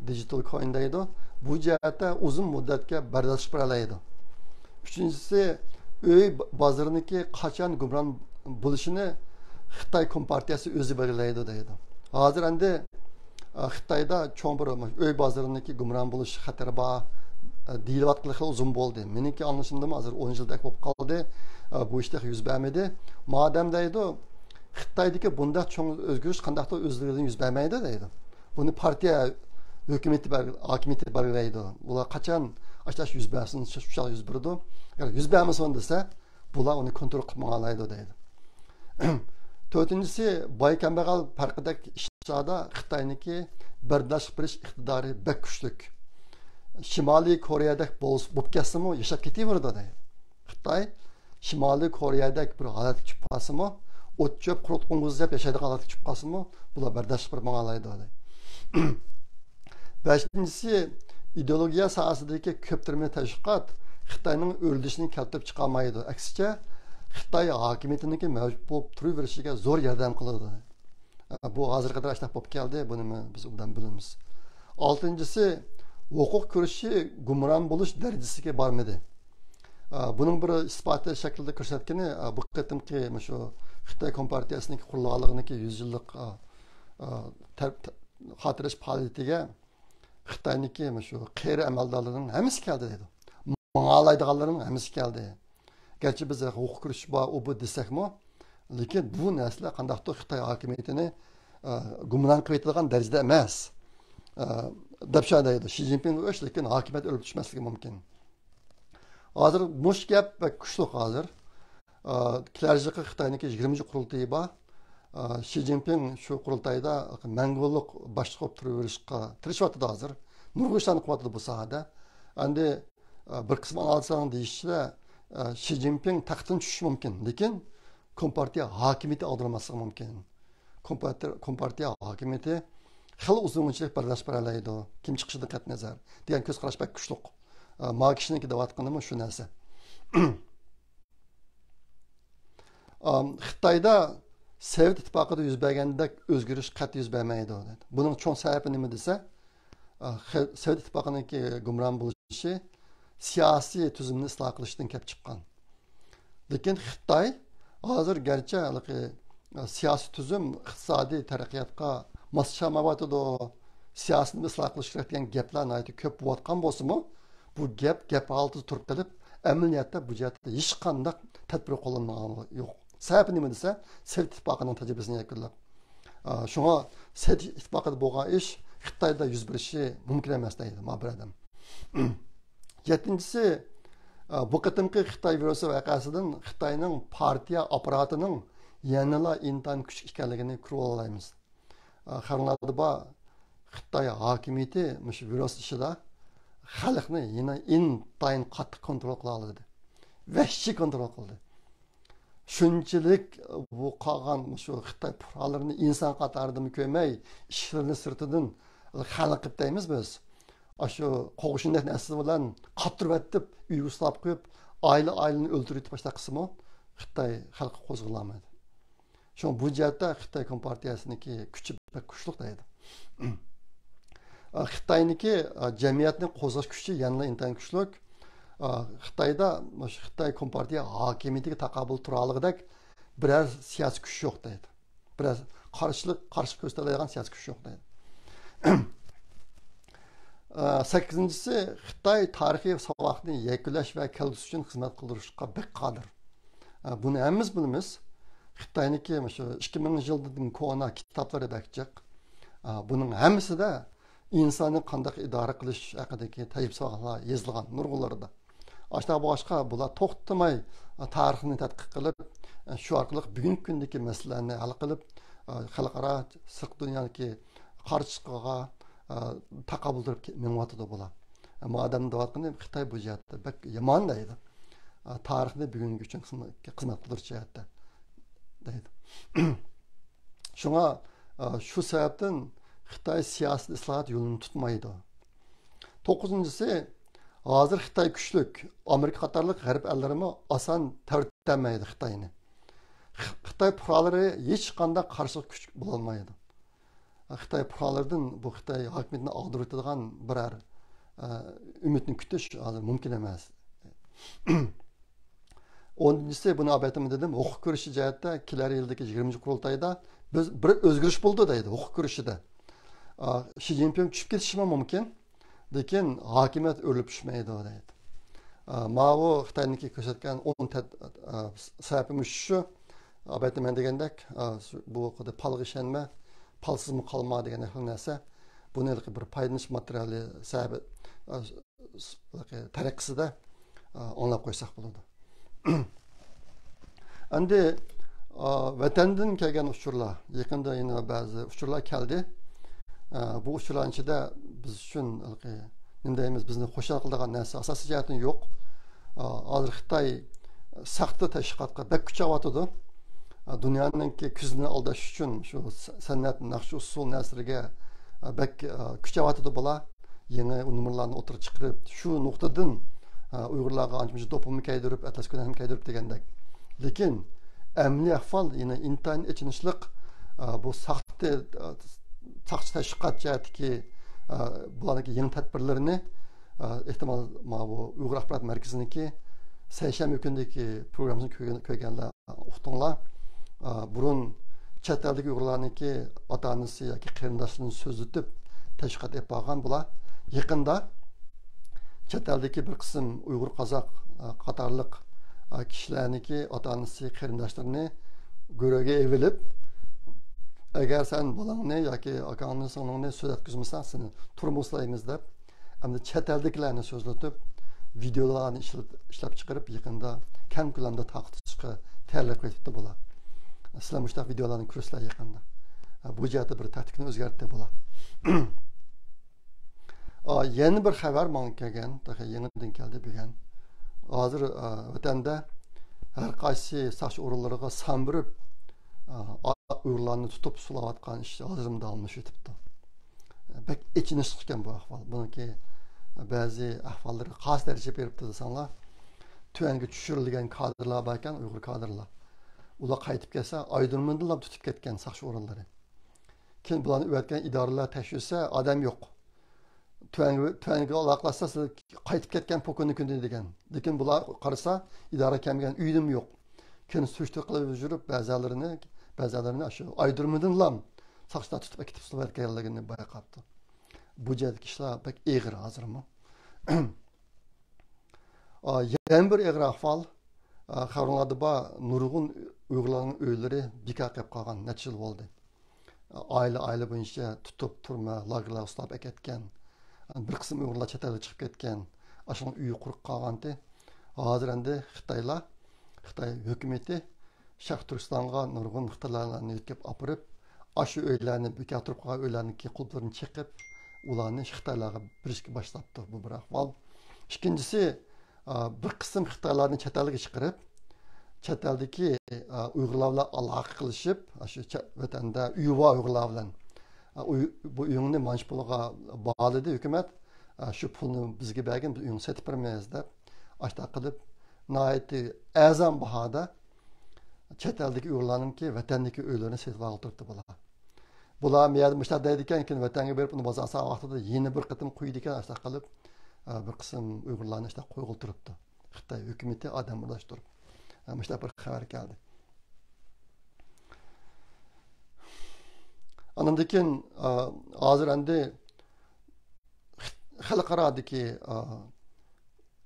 Digital coin deydi. Bu jihatda uzun muddatga bardosh bera oladi. Uchinchisi, uy bozoriniki qachon gumron bo'lishini Xitoy kompartiyasi o'zi belgilaydi deydi. Hozir endi Xitoyda cho'ng bir uy bozoriniki gumron bo'lish xatari bor. Deyilayotganligi uzun bo'ldi. Meniki anlashimda hozir 10 yildek bo'lib qoldi. Bu ishda yuz bermedi. Madem deydi, Xitoydagi bunday cho'ng o'zgarish qandaqdir o'zligidan yuz bermaydi deydi. Buni partiya hukumati hokimiyati belgilaydi. Ular qachon ashlash yuz bersin, shu yuz berdi. Agar yuz bermasin desa, bular uni kontrol qilmaydi deydi. To'rtinchisi, boy kambag'al farqidagi ishlarda Xitoyniki bardosh berish iqtidori bek kuchlik. Shimoliy Koreyadek bo'lib ketsa-mu, yashab ketaveradi deydi. Xitoy Shimoliy Koreyadek bir holatga tushib qolsa-mu, o't chöp qurutqungiz deb yashaydigan holatga tushib qolsa-mu, bular bardosh berib mang'alaydi deydi. Beshinchisi, ideologiya sohasidagi ko'ptirma tashviqot Xitoyning o'lishini keltirib chiqarmaydi. Aksicha Xitoy hokimiyatiniki mavjud bo'lib turaverishiga zo'r yordam qiladi. Bu hozirga qadar shunaqa bo'lib keldi, buni biz undan bilamiz. Oltinchisi, huquq kurashi gumron bo'lish darajasiga bormadi. Buning bir isboti shaklida ko'rsatgani bu qatimki shu Xitoy kompartiyasining qurilganligining 100 yillik xotirash faoliyatiga Xitoyniki shu qeri amaldorlarning hammasi keldi deydi. Ma'alaydiganlarning hammasi keldi. Gerçi biz huquq kirish bu desakmi, lekin bu narsalar qandaqdir Xitoy hokimiyatini gumron qilib etadigan darajada emas. Deb deydi. Xi Jinping o'sh, lekin hokimiyat o'lib tushmasligi mumkin. Hozir mush gap va kuchli hozir. Kilarjiqi Xitoyniki 20-qurultayi bor. Xi Jinping shu qurultayda mangulik boshliq bo'lib turaverishga tirishyapti hozir. Nurg'ishlarni qilyapti bu sohada. Endi bir qism analistlarning deyishicha Xi Jinping taxtdan tushishi mumkin, lekin Kompartiya hokimiyati ag'darilmasligi mumkin. Kompartiya hokimiyati xil uzunchilik birlash beralaydi. Kim chiqishidan qat'iy nazar degan ko'z qarash bak kuchli. Ma kishiniki deyotganimi shu narsa. Xitoyda Sovet ittifoqida yuz bergandek o'zgarish qat'iy yuz bermaydi dedi. Buning cho'ng sababi nima desa, Sovet ittifoqiniki gumron bo'lishi siyosiy tuzumni isloh qilishdan kelib chiqqan. Lekin Xitoy hozir garchi siyosiy tuzum iqtisodiy taraqqiyotga moslashmayotdi, siyosatni isloh qilish kerak degan gaplar ko'p bo'layotgan bo'lsa-mu, bu gap holatida turib qolib, amaliyotda bu jihatda hech qanday tadbir qo'llanmagani yo'q. Sababi nima desa, Sovet ittifoqining tajribasini yakunlab. Shunga Sovet ittifoqida bo'lgan ish Xitoyda yuz berishi mumkin emas deydi bir odam. Yettinchisi, bu qatimki Xitoy virusi vaqasidan Xitoyning partiya apparatining yanada intan kuchli ekanligini ko'rib olamiz. Xabarlarda bor Xitoy hokimiyati shu virus ishida xalqni yana intayin qattiq kontrol qila oladi. Vahshiy kontrol qildi. Shunchalik bu qolgan shu Xitoy fuqarolarini inson qatoridan ko'may, ishlarini sirtidan xalq qilib deymiz biz. Shu qo'g'ishindek narsa bilan qattirib etib, uy uslab qo'yib, oilani o'ldirib boshqa qismi Xitoy xalqi qo'zg'almadi. Shu bu jihatda Xitoy kompartiyasiniki kuchi kuchli deydi. Xitoyniki jamiyatni qo'zg'ash kuchi yanada intan kuchli. Xitoyda Xitoy kompartiya hokimiyatiga taqobil tura olgandek biror siyosiy kuch yo'q deydi. Biror qarshi ko'rsatiladigan siyosiy kuch yo'q deydi. 8-si Xitoy tarixiy saboqni yakunlash va kelgusi uchun xizmat qildirishga bek qodir. Buni hammamiz bilamiz. Xitoyniki shu 2000-yildan ko'na kitoblari bakchiq. Buning hammasida insonni qanday idora qilish haqidagi tajribalar yozilgan nurg'unlarda. Boshqa bular to'xtamay tarixni tadqiq qilib, shu orqali bugungi kundagi masalalarni hal qilib, xalqaro sirq dunyodagi qarshilikqa taqobil turib mengyotdi bular. Ammo odam deyotgani Xitoy bu jihatda bak yomon deydi. Tarixni bugungi uchun xizmat qildirish jihatda deydi. Shunga shu sababdan Xitoy siyosiy islohot yo'lini tutmaydi. 9-si hozir Xitoy kuchlik, Amerika qatorliq g'arb ellarimi oson tartiblamaydi Xitoyni. Xitoy fuqarolari hech qanday qarshi kuch bo'la olmaydi. Xitoy fuqarolaridan bu Xitoy hokimiyatini ag'dirib o'tadigan biror umidni kutish hozir mumkin emas. 10-si buni abaytimda dedim, huquq ko'rishi jihatda kelar yildagi 20-qurultayda biz bir o'zgarish bo'ldi deydi huquq ko'rishida. Xi Jinping tushib ketishi mumkin, lekin hokimiyat o'lib tushmaydi deydi. Mao Xitoyniki ko'rsatgan 10 sababimiz shu. Abaytiman degandek, bu qada palg'ishanma, palsizmi qolma degan narsa. Buni bir foydalanish materiali sababi taraqqisida o'nlab qo'ysak bo'ladi. Endi vatandan kelgan uchurlar, yaqinda yana ba'zi uchurlar keldi. Bu uchurlarning ichida biz uchun nima deymiz, bizni xushal qiladigan narsa asosiy jihati yo'q. Hozir Xitoy saxta tashviqotga bak kuchayotdi. Dunyoning ko'zini aldash uchun shu san'at, naqsh, usul nasriga bak kuchayotdi bular. Yangi numurlarni o'tirib chiqarib, shu nuqtadan Uyg'urlarga ancha dopamni kaydirib, atlas kunahni kaydirib degandek. Lekin amniy ahvol yana intayin ichinishliq bu saxta tashviqot jihatdagi bularning yangi tadbirlarini ehtimol bu Uyg'ur axborot markaziniki seshanba kunidagi programmasini ko'rganlar uqdinglar. Burun chet eldagi uyg'urlarniki ota onasi yoki qarindoshlarini so'zlatib tashviqot etib borgan bular yaqinda chet eldagi bir qism uyg'ur qozoq qatorliq kishilarniki ota onasi qarindoshlarini go'raga evilib agar sen bolangni yoki akangni singlingni so'zlatkizmasang seni turmuslaymiz deb endi chet eldagilarni so'zlatib videolarni ishlab chiqarib yaqinda keng ko'lamda tarqatishga tayyorlab ketibdi bular. Sizlar mushtaq videolarni ko'rsizlar yaqinda. Bu jihatda bir tartibni o'zgartdi bular. Yana bir xabar menga kelgan, yangidan keldi degan. Hozir vatanda har qaysi soch o'rinlariga samburib uyg'urlarni tutib sulayotgan ish hozirda almış o'tibdi. Bek ichinishli ekan bu ahvol. Buniki ba'zi ahvollarga xos daraja beribdi desanglar, tuanga tushirilgan kadrlar bor ekan, uyg'ur kadrlar. Ular qaytib kelsa, aydınmındılar tutib ketgan soch o'rinlari. Keyin bularni o'tgan idoralar tekshirsa, odam yo'q. Tuanga aloqalashsa, qaytib ketgan pokonni kundi degan. Lekin bular qarasa, idora kelmagan, uyim yo'q. Keyin surishtiruv qilib yurib, ba'zilarini shu aydınmındılar sochlar tutib ketib sulayotganligini bayqabdi. Bu jihatdagi ishlar pek ig'ir hozirmi. Yana bir ig'ir ahvol xabarlarda bor nurg'un uyg'urlarning uylari bekor qilib qolgan necha yil bo'ldi. Aile bo'yicha tutib turma lagerlar ushlab ketgan. Bir qism uyg'urlar chet elga chiqib ketgan. Ashun uyi qurib qolgandi. Hozir endi Xitoy hukumati Sharq Turkistonga nurg'un muhtojlarni yetkazib opirib, shu uylarni bekor turib qolgan uylarning qulplarini chiqib, ularni Xitoylarga berishga boshlabdi. Bu bir ahvol. Ikkinchisi, bir qism Xitoylarni chet elga chiqarib, chet eldagi uyg'urlar bilan aloqa qilishib, shu vatanda uyva uyg'urlar bilan bu uyingni manch puliga bog'ladi hukumat. Shu pulni bizga bergin, biz uyingni sotib beramiz deb ashta qilib, nihoyatda azam bahoda chet eldagi uyg'urlarningki vatandagi uylarini sotib oltiribdi bular. Bular miyada mushtaq deydi ekan, vatanga berib uni bozor saq vaqtida yana bir qitim qo'ydi ekan, ashta qilib bir qism uyg'urlarni ashta qo'yib turibdi. Xitoy hukumati odam birlashtirib. Mushtaq bir xabar keldi. Andan keyin hozir endi xalqarodagi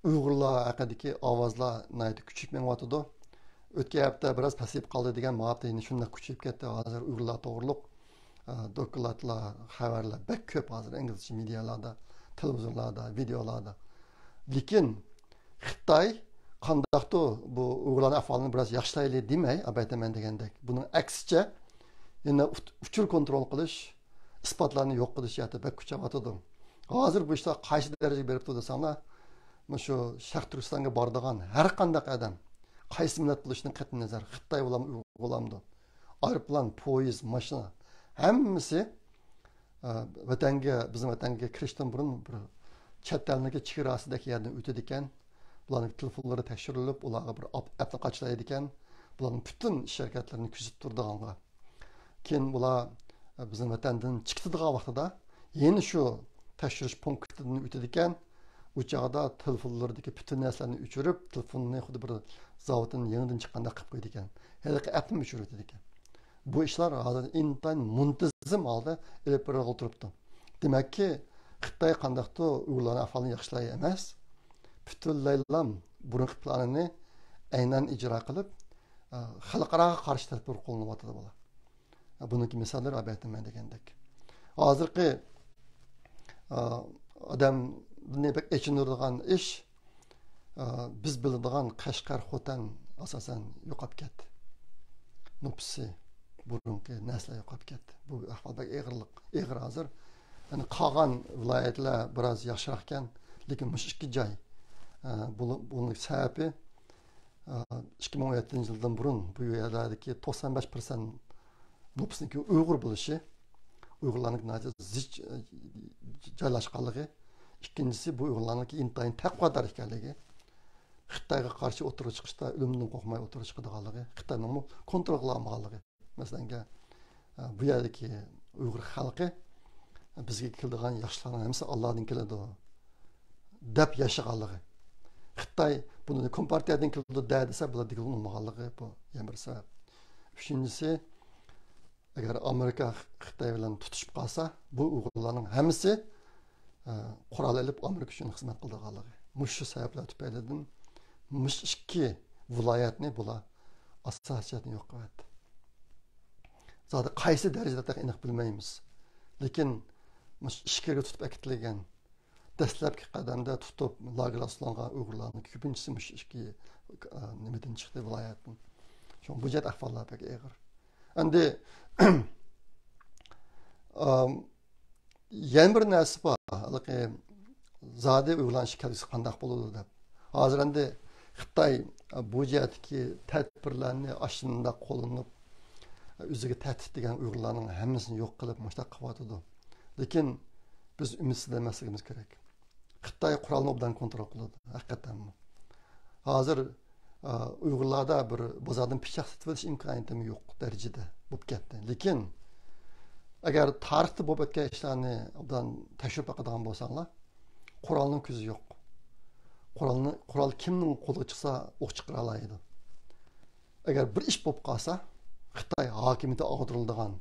uyg'urlar haqidagi ovozlar nihoyatda kuchayib menyapti. O'tgan hafta biroz pasayib qoldi degan muhabbatini shunday kuchayib ketdi. Hozir uyg'urlar to'g'riliq dokladlar, xabarlar bek ko'p hozir inglizcha medialarda, televizorlarda, videolarda. Lekin Xitoy qandaqdi bu uyg'urlar ahvolini biroz yaxshilayli demay, abaytaman degandek. Buning aksicha yana uchur kontrol qilish, isbotlarni yo'q qilish yati bek kuchayotdi. Hozir bu ishlar qaysi darajaga beribdi desanglar, shu Sharq Turkistonga boradigan har qanday odam qaysi millat bo'lishidan qat'iy nazar Xitoy bilan uyg'urlamdi. Aeroplan, poyezd, mashina hammasi bizim vatanga kirishdan burun bir chet elniki chegarasidagi yerdan o'tadi ekan. Bularning telefonlari tekshirilib, ularga bir aplikatsiyalar ekan. Bularning butun ish harakatlarini kuzatib turdiganlar. Keyin bular bizim vatandan chiqadigan vaqtida yana shu tekshirish punktidan o'tadi ekan. U chog'da telefonlardagi butun narsalarni o'chirib, telefonni xuddi bir zavoddan yangidan chiqqanda qilib qo'ydi ekan. Haliqi appni o'chirdi ekan. Bu ishlar hozir intayin muntazam holda ilib borib turibdi. Demakki, Xitoy qandaqdir uyg'urlarning ahvolini yaxshilay emas, butunlaylam burungi planini aynan ijro qilib, xalqaroga qarshi tadbir qo'llanayotdi bular. Buniki misollar abaytaman degandek. Hozirgi odam buni bek echinadigan ish biz biladigan Qashqar, Xotan asosan yo'qolib ketdi. Nupsi burungi nasl yo'qolib ketdi. Bu ahvol bek ig'ir hozir. Yani qolgan viloyatlar biroz yaxshiroq ekan, lekin mush ikki joy buning sababi 2017-yildan burun bu yerlardagi 95% nupsniki Uyg'ur bo'lishi, Uyg'urlarning zich joylashganligi, ikkinchisi bu Uyg'urlarning intayin taqvodor ekanligi, Xitoyga qarshi o'tirib chiqishda o'limdan qo'rqmay o'tirib chiqadiganligi, Xitoyning kontrol qila olmaganligi. Masalan, bu yerdagi Uyg'ur xalqi bizga keladigan yaxshilarning hammasi Allohdan keladi deb yashaganligi. Xitoy buni kompartiyadan keldi desa, bular digil olmaganligi bu yana bir sabab. Uchinchisi, agar Amerika Xitoy bilan tutishib qolsa, bu Uyg'urlarning hammasi qurol olib Amerika uchun xizmat qilganligi. Shu sabablar tufaylidan mush ikki viloyatni bular asosiyatni yo'q qiladi. Zaten qaysi darajada aniq bilmaymiz. Lekin mush ishga tutib akitilgan dastlabki qadamda tutib lagerga solingan Uyg'urlarning ko'pinchisi mush ikki nimadan chiqdi viloyatdan. Shu bu jet ahvollar pek og'ir. Endi yana bir narsa bor. Zade Uyg'urlar shikayati qanday bo'ladi deb. Hozir endi Xitoy bu jihatdagi tadbirlarni ashunda qo'llanib o'ziga tahdid degan Uyg'urlarning hammasini yo'q qilib mushtaq qilyotdi. Lekin biz umidsiz emasligimiz kerak. Xitoy qurolni obdan kontrol qiladi. Haqiqatan. Hozir Uyg'urlarda bir bozordan pichoq sotib olish imkoniyati yo'q darajada bo'lib ketdi. Lekin agar tarixda bo'lib o'tgan ishlarni obdan tekshirib boqadigan bo'lsanglar, qurolning ko'zi yo'q. Qurol kimning qo'liga chiqsa o'q chiqara oladi. Agar bir ish bo'lib qolsa, Xitoy hokimiyati og'diriladigan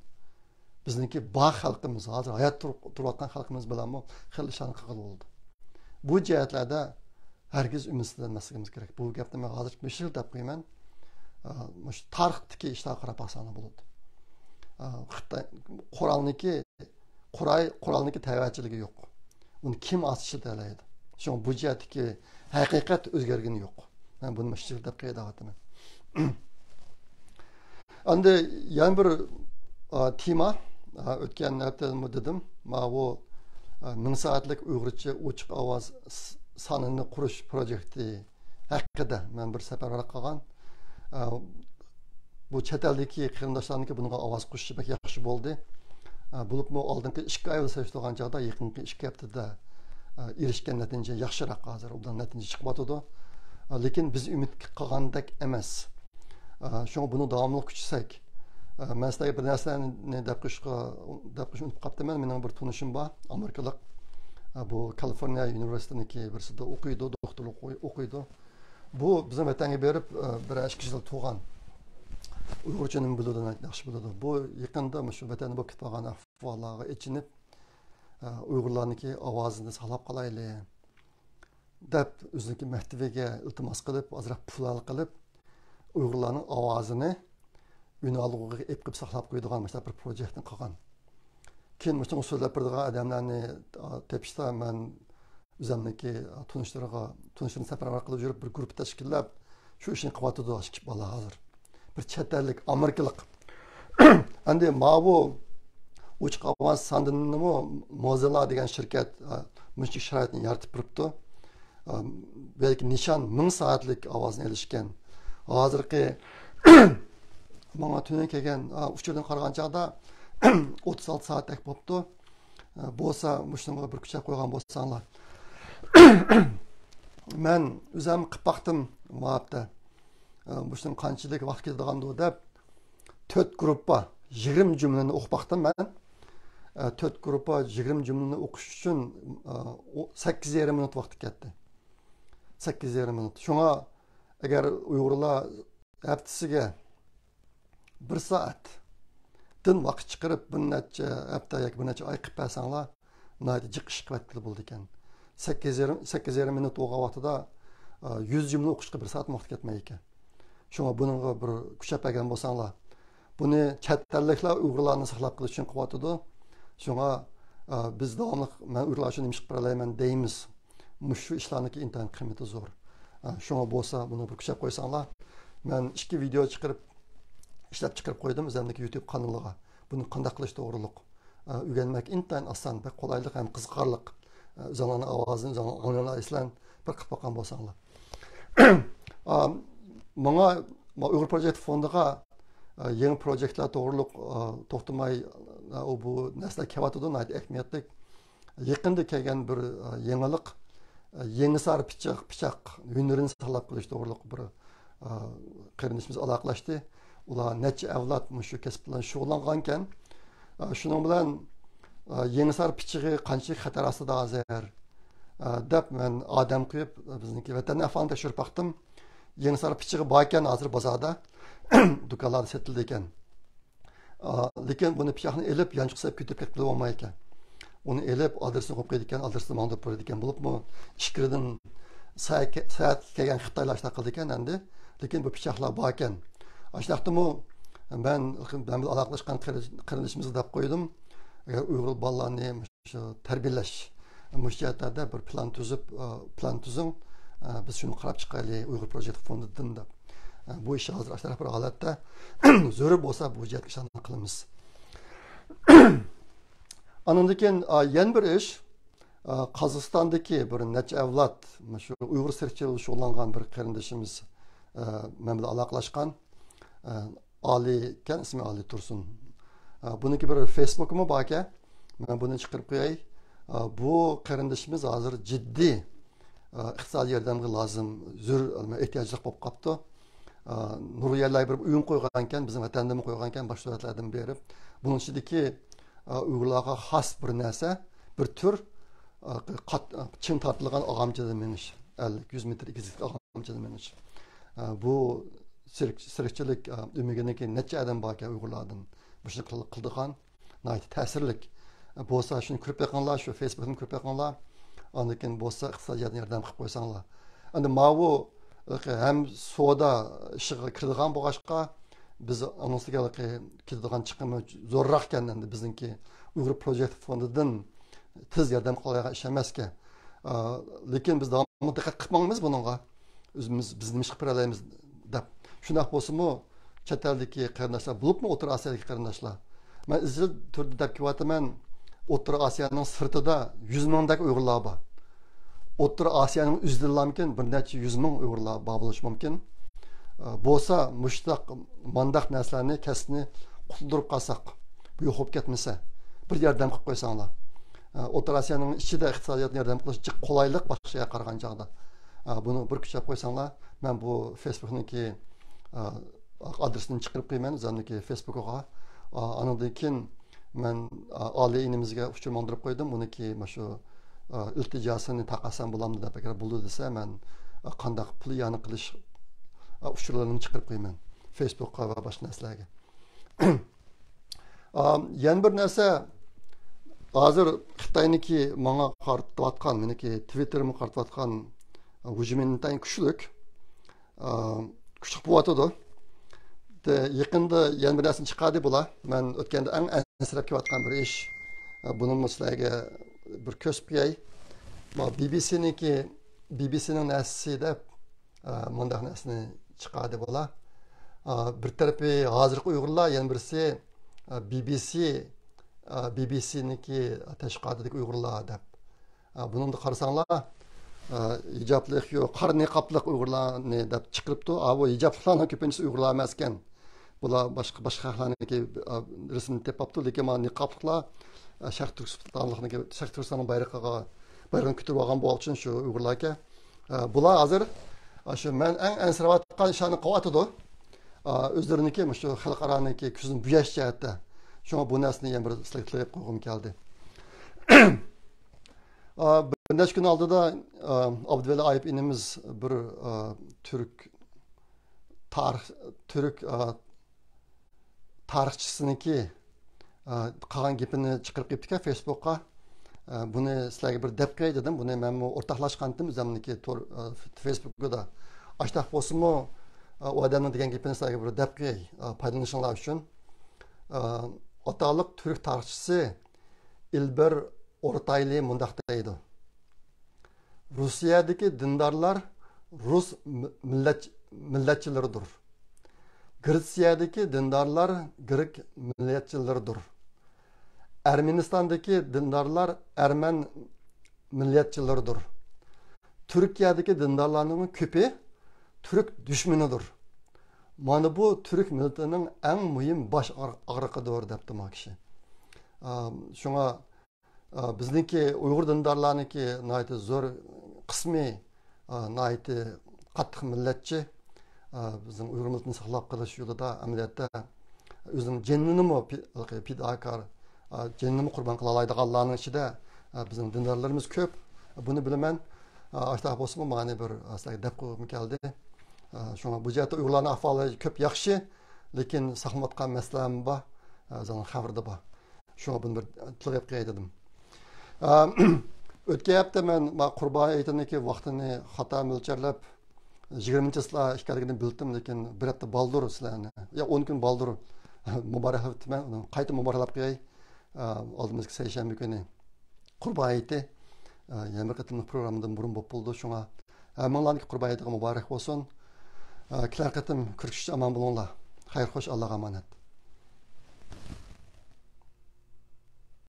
bizniki baq xalqimiz, hozir hayot turayotgan xalqimiz bilan xil ishlarni qilgan bo'ldi. Bu jihatlarda hargiz umidsiz emasligimiz kerak. Bu gapni men hozir mishil deb qo'yman. Mush tarixdagi ishlar qarab baxsana bo'ladi. Xitoy qurolniki tavachiligi yo'q. Uni kim osishi deyiladi. Shu bu jihatdagi haqiqat o'zgargani yo'q. Men buni mishil deb qo'ydim. Endi yana bir tema o'tgan hafta dedim, bu 1000 soatlik Uyg'urcha ochiq ovoz sonini qurish projekti haqida men bir safarlar qilgan. Bu chet eldagi qarindoshlarniki bunga ovoz qo'shishi bek yaxshi bo'ldi. Bo'libmi oldingi 2 oy o'sishtirgan chog'da yaqinqi 2 haftada erishgan natija yaxshiroq hozir undan natija chiqyapti. Lekin biz umid qilgandek emas. Şunu bunu davamlı küçülsek. Ben size bir narsani deb qo'shishga unutib qolibman. Mening bir tunishim bor, Amerikalik. Bu Kaliforniya universitetidagi birsida o'qiydi, doktorlik o'qiydi. Bu bizim vatanga berib bir 2 yil tug'an. Uyg'urchani biladigan yaxshi biladi. Bu yaqinda shu vatanda bo'lib ketgan ahvollarga ichinib, Uyg'urlarniki ovozini saqlab qolayli deb o'ziniki maktabiga iltimos qilib, ozroq pul qilib Uyg'urlarning ovozini Ünalığı'ya epqib saqlab qo'yadigan bir proyektni qilgan. Keyin mushuni so'zlab turadigan odamlarni tepishda men o'zimniki tunishlarni safarbar qilib yurib bir guruh tashkillab shu ishni qilyotdi ikki bola hozir. Bir chet ellik Amerikalik. Endi bu ochiq ovoz sondini Mozilla degan shirkat mushuk sharoitni yaratib turibdi. Belki nishon 1000 soatlik ovozni olishgan. Hozirgi bana tüne kelgan uçurdan qaragan chaqda 36 soatdek bo'libdi. Bo'lsa, mushunga bir kuchab qo'ygan bo'lsanglar. Men o'zim qilib baqdim ma'abda. Mushun qanchalik vaqt ketadigandu deb 4 guruhga 20 jumlani o'qib baqdim men. 4 guruhga 20 jumlani o'qish uchun 8,5 minut vaqt ketdi. 8,5 minut. Shunga agar Uyg'urlar haftasiga 1 soat din vaqt chiqarib bir necha hafta yoki bir necha oy qilib bersanglar, nayda jiqish qilyapti bo'ldi ekan. 8,5 minut o'qigan vaqtida 100 jumla o'qishga 1 soat vaqt ketmaydi ekan. Shunga buningga bir kuchab olgan bo'lsanglar, buni chet elliklar Uyg'urlarni saqlab qilish uchun qilyapti. Shunga biz davomli men Uyg'urlar uchun nima qilib qolayman deymiz. Shu ishlarniki intayin qiymati zo'r. Shunga bo'lsa buni bir kuchab qo'ysanglar, men 2 video chiqarib ishlab chiqarib qo'ydim o'zimniki YouTube kanaliga. Buni qanday qilish to'g'riliq o'rganmak intayin oson, bir qulaylik ham qiziqarli. O'zinglarning ovozini, o'zinglarning islan bir qilib boqqan bo'lsanglar. Menga Uyg'ur Project fondiga yangi proyektlar to'g'riliq to'xtamay bu narsalar kelyapti, nayt ahamiyatli. Yaqinda kelgan bir yangilik Yangisar pichoq hünerini saqlab qilish to'g'riliq bir qarindoshimiz aloqalashdi. Ular necha avlod shu kasb bilan shug'ullangan ekan. Shuning bilan Yangisar pichog'i qanchalik xatar ostida hozir deb men odam qo'yib bizniki vatanni ahvolini tekshirib baqdim. Yangisar pichog'i bor ekan hozir bozorda do'konlarda sotildi ekan. Lekin buni pichoqni elib yanchiq qilib ko'tarib ketib bo'lmay ekan. Uni elib adresini qo'yib qo'ydi ekan, adresini mandib qo'ydi ekan. Bo'libmi ishkiridan saat kelgan Xitoylar shunaqa qildi ekan endi. Lekin bu pichoqlar bor ekan. Shunaqa ben aloqalashgan qarindishimizga deb qo'ydim. Agar Uyg'ur bolalarni shu tarbiyalash mujahidlarda bir plan tuzing. Biz shuni qarab chiqaylik Uyg'ur Project fondidan deb. Bu ish hozir ashtaraf bir holatda zo'r bo'lsa bu jihatga ishonib qilamiz. Andan keyin yana bir ish Qozog'istondagi bir necha avlod shu Uyg'ur serchiligida shug'ullangan bir qarindishimiz men bilan aloqalashgan. Ali ekan, ismi Ali Tursun. Buniki bir Facebook'umu bor ekan. Men buni chiqarib qo'yay. Bu qarindishimiz hozir jiddiy iqtisodiy yordamga lozim, zo'r ehtiyojli bo'lib qolibdi. Nuriyallar bir uyum qo'ygan ekan, bizim vatanda qo'ygan ekan, boshqa davlatlardan berib. Buning ichidagi Uyg'urlarga xos bir narsa, bir tur chin tortilgan og'amchada minish. 50-100 metr 200 og'amchada minish. Bu sirkchilik ümiginiki necha adam bor ekan Uyg'urlardan. Bu shuni qildigan, nayt ta'sirlik. Bo'lsa shuni ko'rib beqanlar, shu Facebook'dan ko'rib beqanlar. Ondan keyin bo'lsa iqtisodiyotni yordam qilib qo'ysanglar. Endi mavu hem soda ishiga kiradigan bo'lg'ashqa biz anonsiga kiradigan chiqimi zo'rroq ekan endi bizniki Uyg'ur Project fondidan tez yordam qiladigan ish emaskan. Lekin biz davomli diqqat qilmaymiz bunga. O'zimiz biz nima qilib beramiz deb. Shunday bo'lsa-mu chet eldagi qarindoshlar bo'libmi O'rta Osiyodagi qarindoshlar. Men izchil turda deb kelyapman, O'rta Osiyoning sirtida 100 mingdak Uyg'urlar bor. O'rta Osiyoning o'zidanlarmikin bir necha 100 ming Uyg'urlar bor bo'lishi mumkin. Bo'lsa mushtaq mandaq narsalarni kasbni qutuldirib qolsak, bu yo'q bo'lib ketmasa, bir yordam qilib qo'ysanglar. O'rta Osiyoning ichida iqtisodiyotni yordam qilish qulaylik boshqaga qaragan chog'da. Buni bir kuchab qo'ysanglar, men bu Facebook'niki adresini chiqarib qo'yaman, o'zimniki Facebook'ga. Andan keyin men Ali inimizga uchur mandirib qo'ydim. Buniki shu iltijosini taqasam bo'lamdi deb agar bo'ldi desa, men qanday pul yana qilish uchurlarini chiqarib qo'yaman Facebook'ga va boshqa narsalarga. Yana bir narsa hozir Xitoyniki menga qaratayotgan, meniki Twitter'imga qaratayotgan hujumindan kuchlik bo'lyotdi. Yaqinda yana bir narsa chiqadi bular. Men o'tganda eng ansirab kelayotgan bir ish. Buni sizlarga bir ko'rsatib qo'yay. BBC'ning narsasi deb mundaq narsani chiqadi bular. Bir tarafi hozirgi Uyg'urlar, yana birisi BBC'niki tashqaridagi Uyg'urlar deb. Buni qarasanglar hijoblik yo'q, qora niqoblik Uyg'urlarni deb chiqibdi. Bu hijobliklarning ko'pincha Uyg'urlar emas ekan. Bular boshqa xalqlarniki rasmini tepibdi, lekin mana niqobliklar Sharq Turkistonning bayrog'ini ko'tarib olgan bo'lish uchun shu Uyg'urlarga. Bular hozir shu men eng ansirayotgan ishni qilyotdi. O'zlariniki shu xalqaroniki ko'zini buyash jihatda. Shunga bu narsani yana bir sizlarga qo'ygim keldi. Bir necha kun oldida Abduvali Ayıp inimiz bir Türk tarixchisiniki qolgan gapini chiqarib ketdi Facebook'ga. Buni sizlarga bir deb qo'y dedim. Buni men o'rtoqlashgandim o'zimniki Facebook'da. Ashtaq bo'lsa-mu o odamning degan gapini sizlarga bir deb qo'y foydalanishinglar uchun. Otaliq Türk tarixchisi Ilber Ortayli mundaq deydi. Rusiyadagi dindorlar Rus millatchilaridir. Gretsiyadagi dindorlar Grek millatchilaridir. Ermenistondagi dindorlar Ermen millatchilaridir. Turkiyadagi dindorlarning ko'pi Türk dushmanidir. Mana bu Türk millatining eng muhim bosh og'riqidir debdi bu kishi. Shunga bizniki Uyg'ur dindorlarniki nayt zo'r qismi nayt qattiq millatchi. Bizim Uyg'ur millatini saqlab qolish yo'lida amaliyotda o'zining jannini fidokor, jannini qurbon qila oladiganlarning ichida bizning dindorlarimiz ko'p. Buni bilaman. Ashtaq bo'lsa-mu ma'ni bir sizlarga deb qo'ygim keldi. Shunga bu jihatda Uyg'urlarning ahvoli ko'p yaxshi, lekin saqlanayotgan masalalar bor. zaten xabarda bor. Şuna bunu bir tilgap qo'yay dedim. O'tgan hafta men Qurban hayitidagi vaqtini xato mo'lchallab 20-sila ekanligini bildim, lekin bir hafta baldur sizlarni. Ya 10 kun baldur muborak etman. Qayta muboraklab qo'yay. Oldimizgi seshanba kuni Qurban hayiti yana qatimli programmadan burun bo'lib bo'ldi. Shunga hammalarga Qurban hayiti muborak bo'lsin. Kelar qatim ko'rishishga omon bo'linglar. Xayr xo'sh, Allohga omonat.